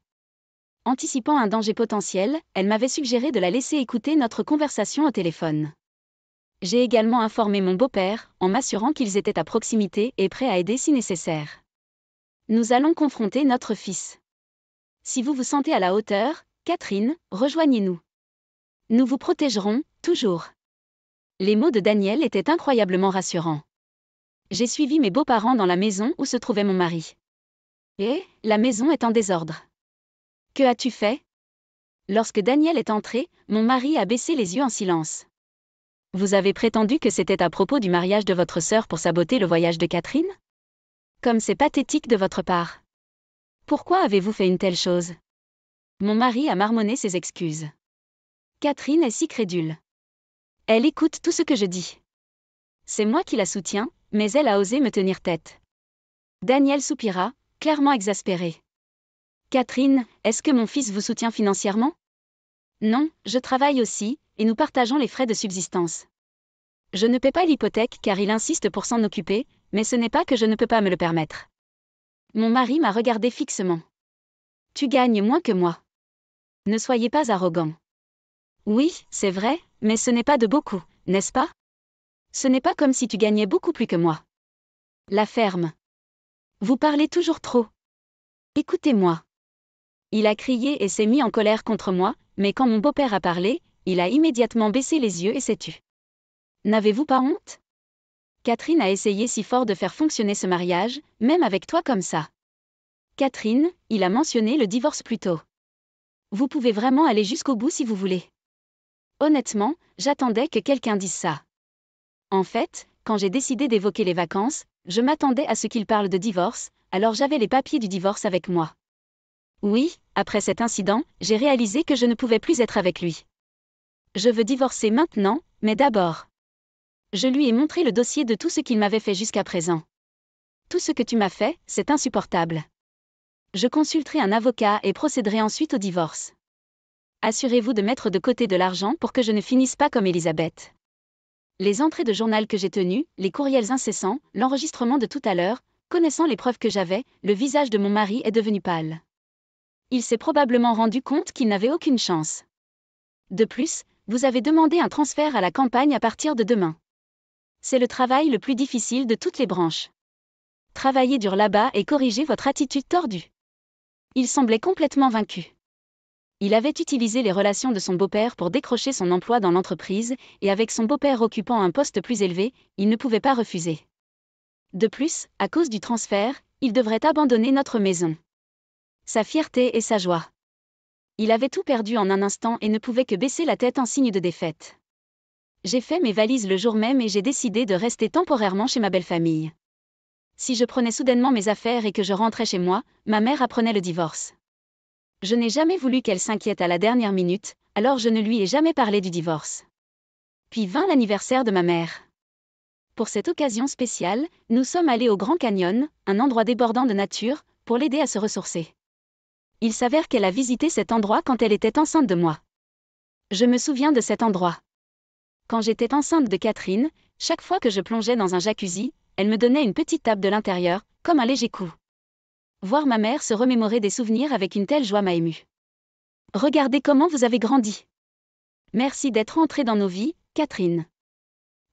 Anticipant un danger potentiel, elle m'avait suggéré de la laisser écouter notre conversation au téléphone. J'ai également informé mon beau-père, en m'assurant qu'ils étaient à proximité et prêts à aider si nécessaire. Nous allons confronter notre fils. Si vous vous sentez à la hauteur, Catherine, rejoignez-nous. Nous vous protégerons, toujours. Les mots de Daniel étaient incroyablement rassurants. J'ai suivi mes beaux-parents dans la maison où se trouvait mon mari. Et, la maison est en désordre. Que as-tu fait ? Lorsque Daniel est entré, mon mari a baissé les yeux en silence. Vous avez prétendu que c'était à propos du mariage de votre sœur pour saboter le voyage de Catherine ? Comme c'est pathétique de votre part. Pourquoi avez-vous fait une telle chose ? Mon mari a marmonné ses excuses. Catherine est si crédule. Elle écoute tout ce que je dis. C'est moi qui la soutiens, mais elle a osé me tenir tête. Daniel soupira, clairement exaspéré. Catherine, est-ce que mon fils vous soutient financièrement ? Non, je travaille aussi, et nous partageons les frais de subsistance. Je ne paie pas l'hypothèque car il insiste pour s'en occuper, mais ce n'est pas que je ne peux pas me le permettre. Mon mari m'a regardé fixement. Tu gagnes moins que moi. Ne soyez pas arrogant. Oui, c'est vrai, mais ce n'est pas de beaucoup, n'est-ce pas ? Ce n'est pas comme si tu gagnais beaucoup plus que moi. La ferme. Vous parlez toujours trop. Écoutez-moi. Il a crié et s'est mis en colère contre moi, mais quand mon beau-père a parlé, il a immédiatement baissé les yeux et s'est tu. N'avez-vous pas honte ? Catherine a essayé si fort de faire fonctionner ce mariage, même avec toi comme ça. Catherine, il a mentionné le divorce plus tôt. Vous pouvez vraiment aller jusqu'au bout si vous voulez. Honnêtement, j'attendais que quelqu'un dise ça. En fait, quand j'ai décidé d'évoquer les vacances, je m'attendais à ce qu'il parle de divorce, alors j'avais les papiers du divorce avec moi. Oui, après cet incident, j'ai réalisé que je ne pouvais plus être avec lui. Je veux divorcer maintenant, mais d'abord. Je lui ai montré le dossier de tout ce qu'il m'avait fait jusqu'à présent. Tout ce que tu m'as fait, c'est insupportable. Je consulterai un avocat et procéderai ensuite au divorce. Assurez-vous de mettre de côté de l'argent pour que je ne finisse pas comme Elisabeth. Les entrées de journal que j'ai tenues, les courriels incessants, l'enregistrement de tout à l'heure, connaissant les preuves que j'avais, le visage de mon mari est devenu pâle. Il s'est probablement rendu compte qu'il n'avait aucune chance. De plus, Vous avez demandé un transfert à la campagne à partir de demain. C'est le travail le plus difficile de toutes les branches. Travaillez dur là-bas et corrigez votre attitude tordue. Il semblait complètement vaincu. Il avait utilisé les relations de son beau-père pour décrocher son emploi dans l'entreprise, et avec son beau-père occupant un poste plus élevé, il ne pouvait pas refuser. De plus, à cause du transfert, il devrait abandonner notre maison. Sa fierté et sa joie. Il avait tout perdu en un instant et ne pouvait que baisser la tête en signe de défaite. J'ai fait mes valises le jour même et j'ai décidé de rester temporairement chez ma belle-famille. Si je prenais soudainement mes affaires et que je rentrais chez moi, ma mère apprenait le divorce. Je n'ai jamais voulu qu'elle s'inquiète à la dernière minute, alors je ne lui ai jamais parlé du divorce. Puis vint l'anniversaire de ma mère. Pour cette occasion spéciale, nous sommes allés au Grand Canyon, un endroit débordant de nature, pour l'aider à se ressourcer. Il s'avère qu'elle a visité cet endroit quand elle était enceinte de moi. Je me souviens de cet endroit. Quand j'étais enceinte de Catherine, chaque fois que je plongeais dans un jacuzzi, elle me donnait une petite tape de l'intérieur, comme un léger coup. Voir ma mère se remémorer des souvenirs avec une telle joie m'a émue. Regardez comment vous avez grandi. Merci d'être entrée dans nos vies, Catherine.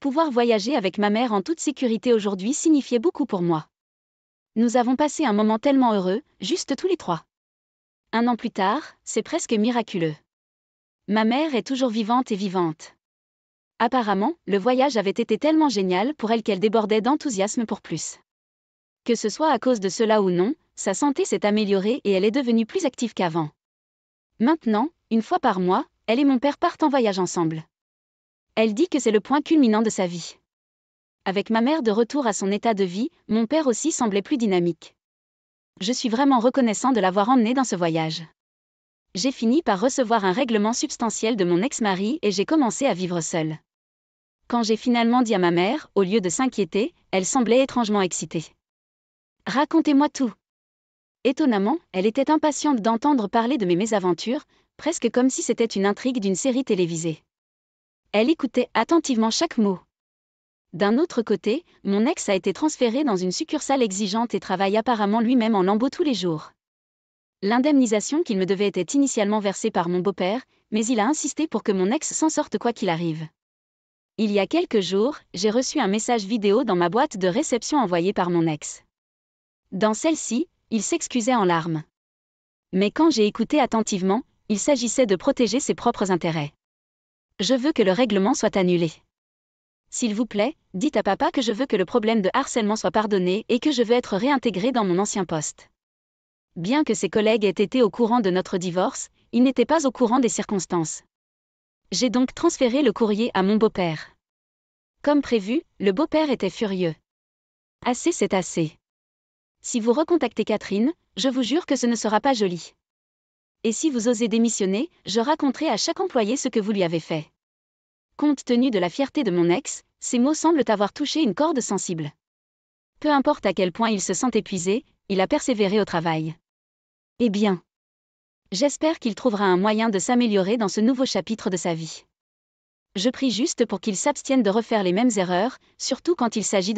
Pouvoir voyager avec ma mère en toute sécurité aujourd'hui signifiait beaucoup pour moi. Nous avons passé un moment tellement heureux, juste tous les trois. 1 an plus tard, c'est presque miraculeux. Ma mère est toujours vivante et vivante. Apparemment, le voyage avait été tellement génial pour elle qu'elle débordait d'enthousiasme pour plus. Que ce soit à cause de cela ou non, sa santé s'est améliorée et elle est devenue plus active qu'avant. Maintenant, 1 fois par mois, elle et mon père partent en voyage ensemble. Elle dit que c'est le point culminant de sa vie. Avec ma mère de retour à son état de vie, mon père aussi semblait plus dynamique. Je suis vraiment reconnaissant de l'avoir emmené dans ce voyage. J'ai fini par recevoir un règlement substantiel de mon ex-mari et j'ai commencé à vivre seule. Quand j'ai finalement dit à ma mère, au lieu de s'inquiéter, elle semblait étrangement excitée. Racontez-moi tout. Étonnamment, elle était impatiente d'entendre parler de mes mésaventures, presque comme si c'était une intrigue d'une série télévisée. Elle écoutait attentivement chaque mot. D'un autre côté, mon ex a été transféré dans une succursale exigeante et travaille apparemment lui-même en lambeaux tous les jours. L'indemnisation qu'il me devait était initialement versée par mon beau-père, mais il a insisté pour que mon ex s'en sorte quoi qu'il arrive. Il y a quelques jours, j'ai reçu un message vidéo dans ma boîte de réception envoyé par mon ex. Dans celle-ci, il s'excusait en larmes. Mais quand j'ai écouté attentivement, il s'agissait de protéger ses propres intérêts. Je veux que le règlement soit annulé. S'il vous plaît, dites à papa que je veux que le problème de harcèlement soit pardonné et que je veux être réintégré dans mon ancien poste. Bien que ses collègues aient été au courant de notre divorce, ils n'étaient pas au courant des circonstances. J'ai donc transféré le courrier à mon beau-père. Comme prévu, le beau-père était furieux. Assez, c'est assez. Si vous recontactez Catherine, je vous jure que ce ne sera pas joli. Et si vous osez démissionner, je raconterai à chaque employé ce que vous lui avez fait. Compte tenu de la fierté de mon ex, ces mots semblent avoir touché une corde sensible. Peu importe à quel point il se sent épuisé, il a persévéré au travail. Eh bien, j'espère qu'il trouvera un moyen de s'améliorer dans ce nouveau chapitre de sa vie. Je prie juste pour qu'il s'abstienne de refaire les mêmes erreurs, surtout quand il s'agit de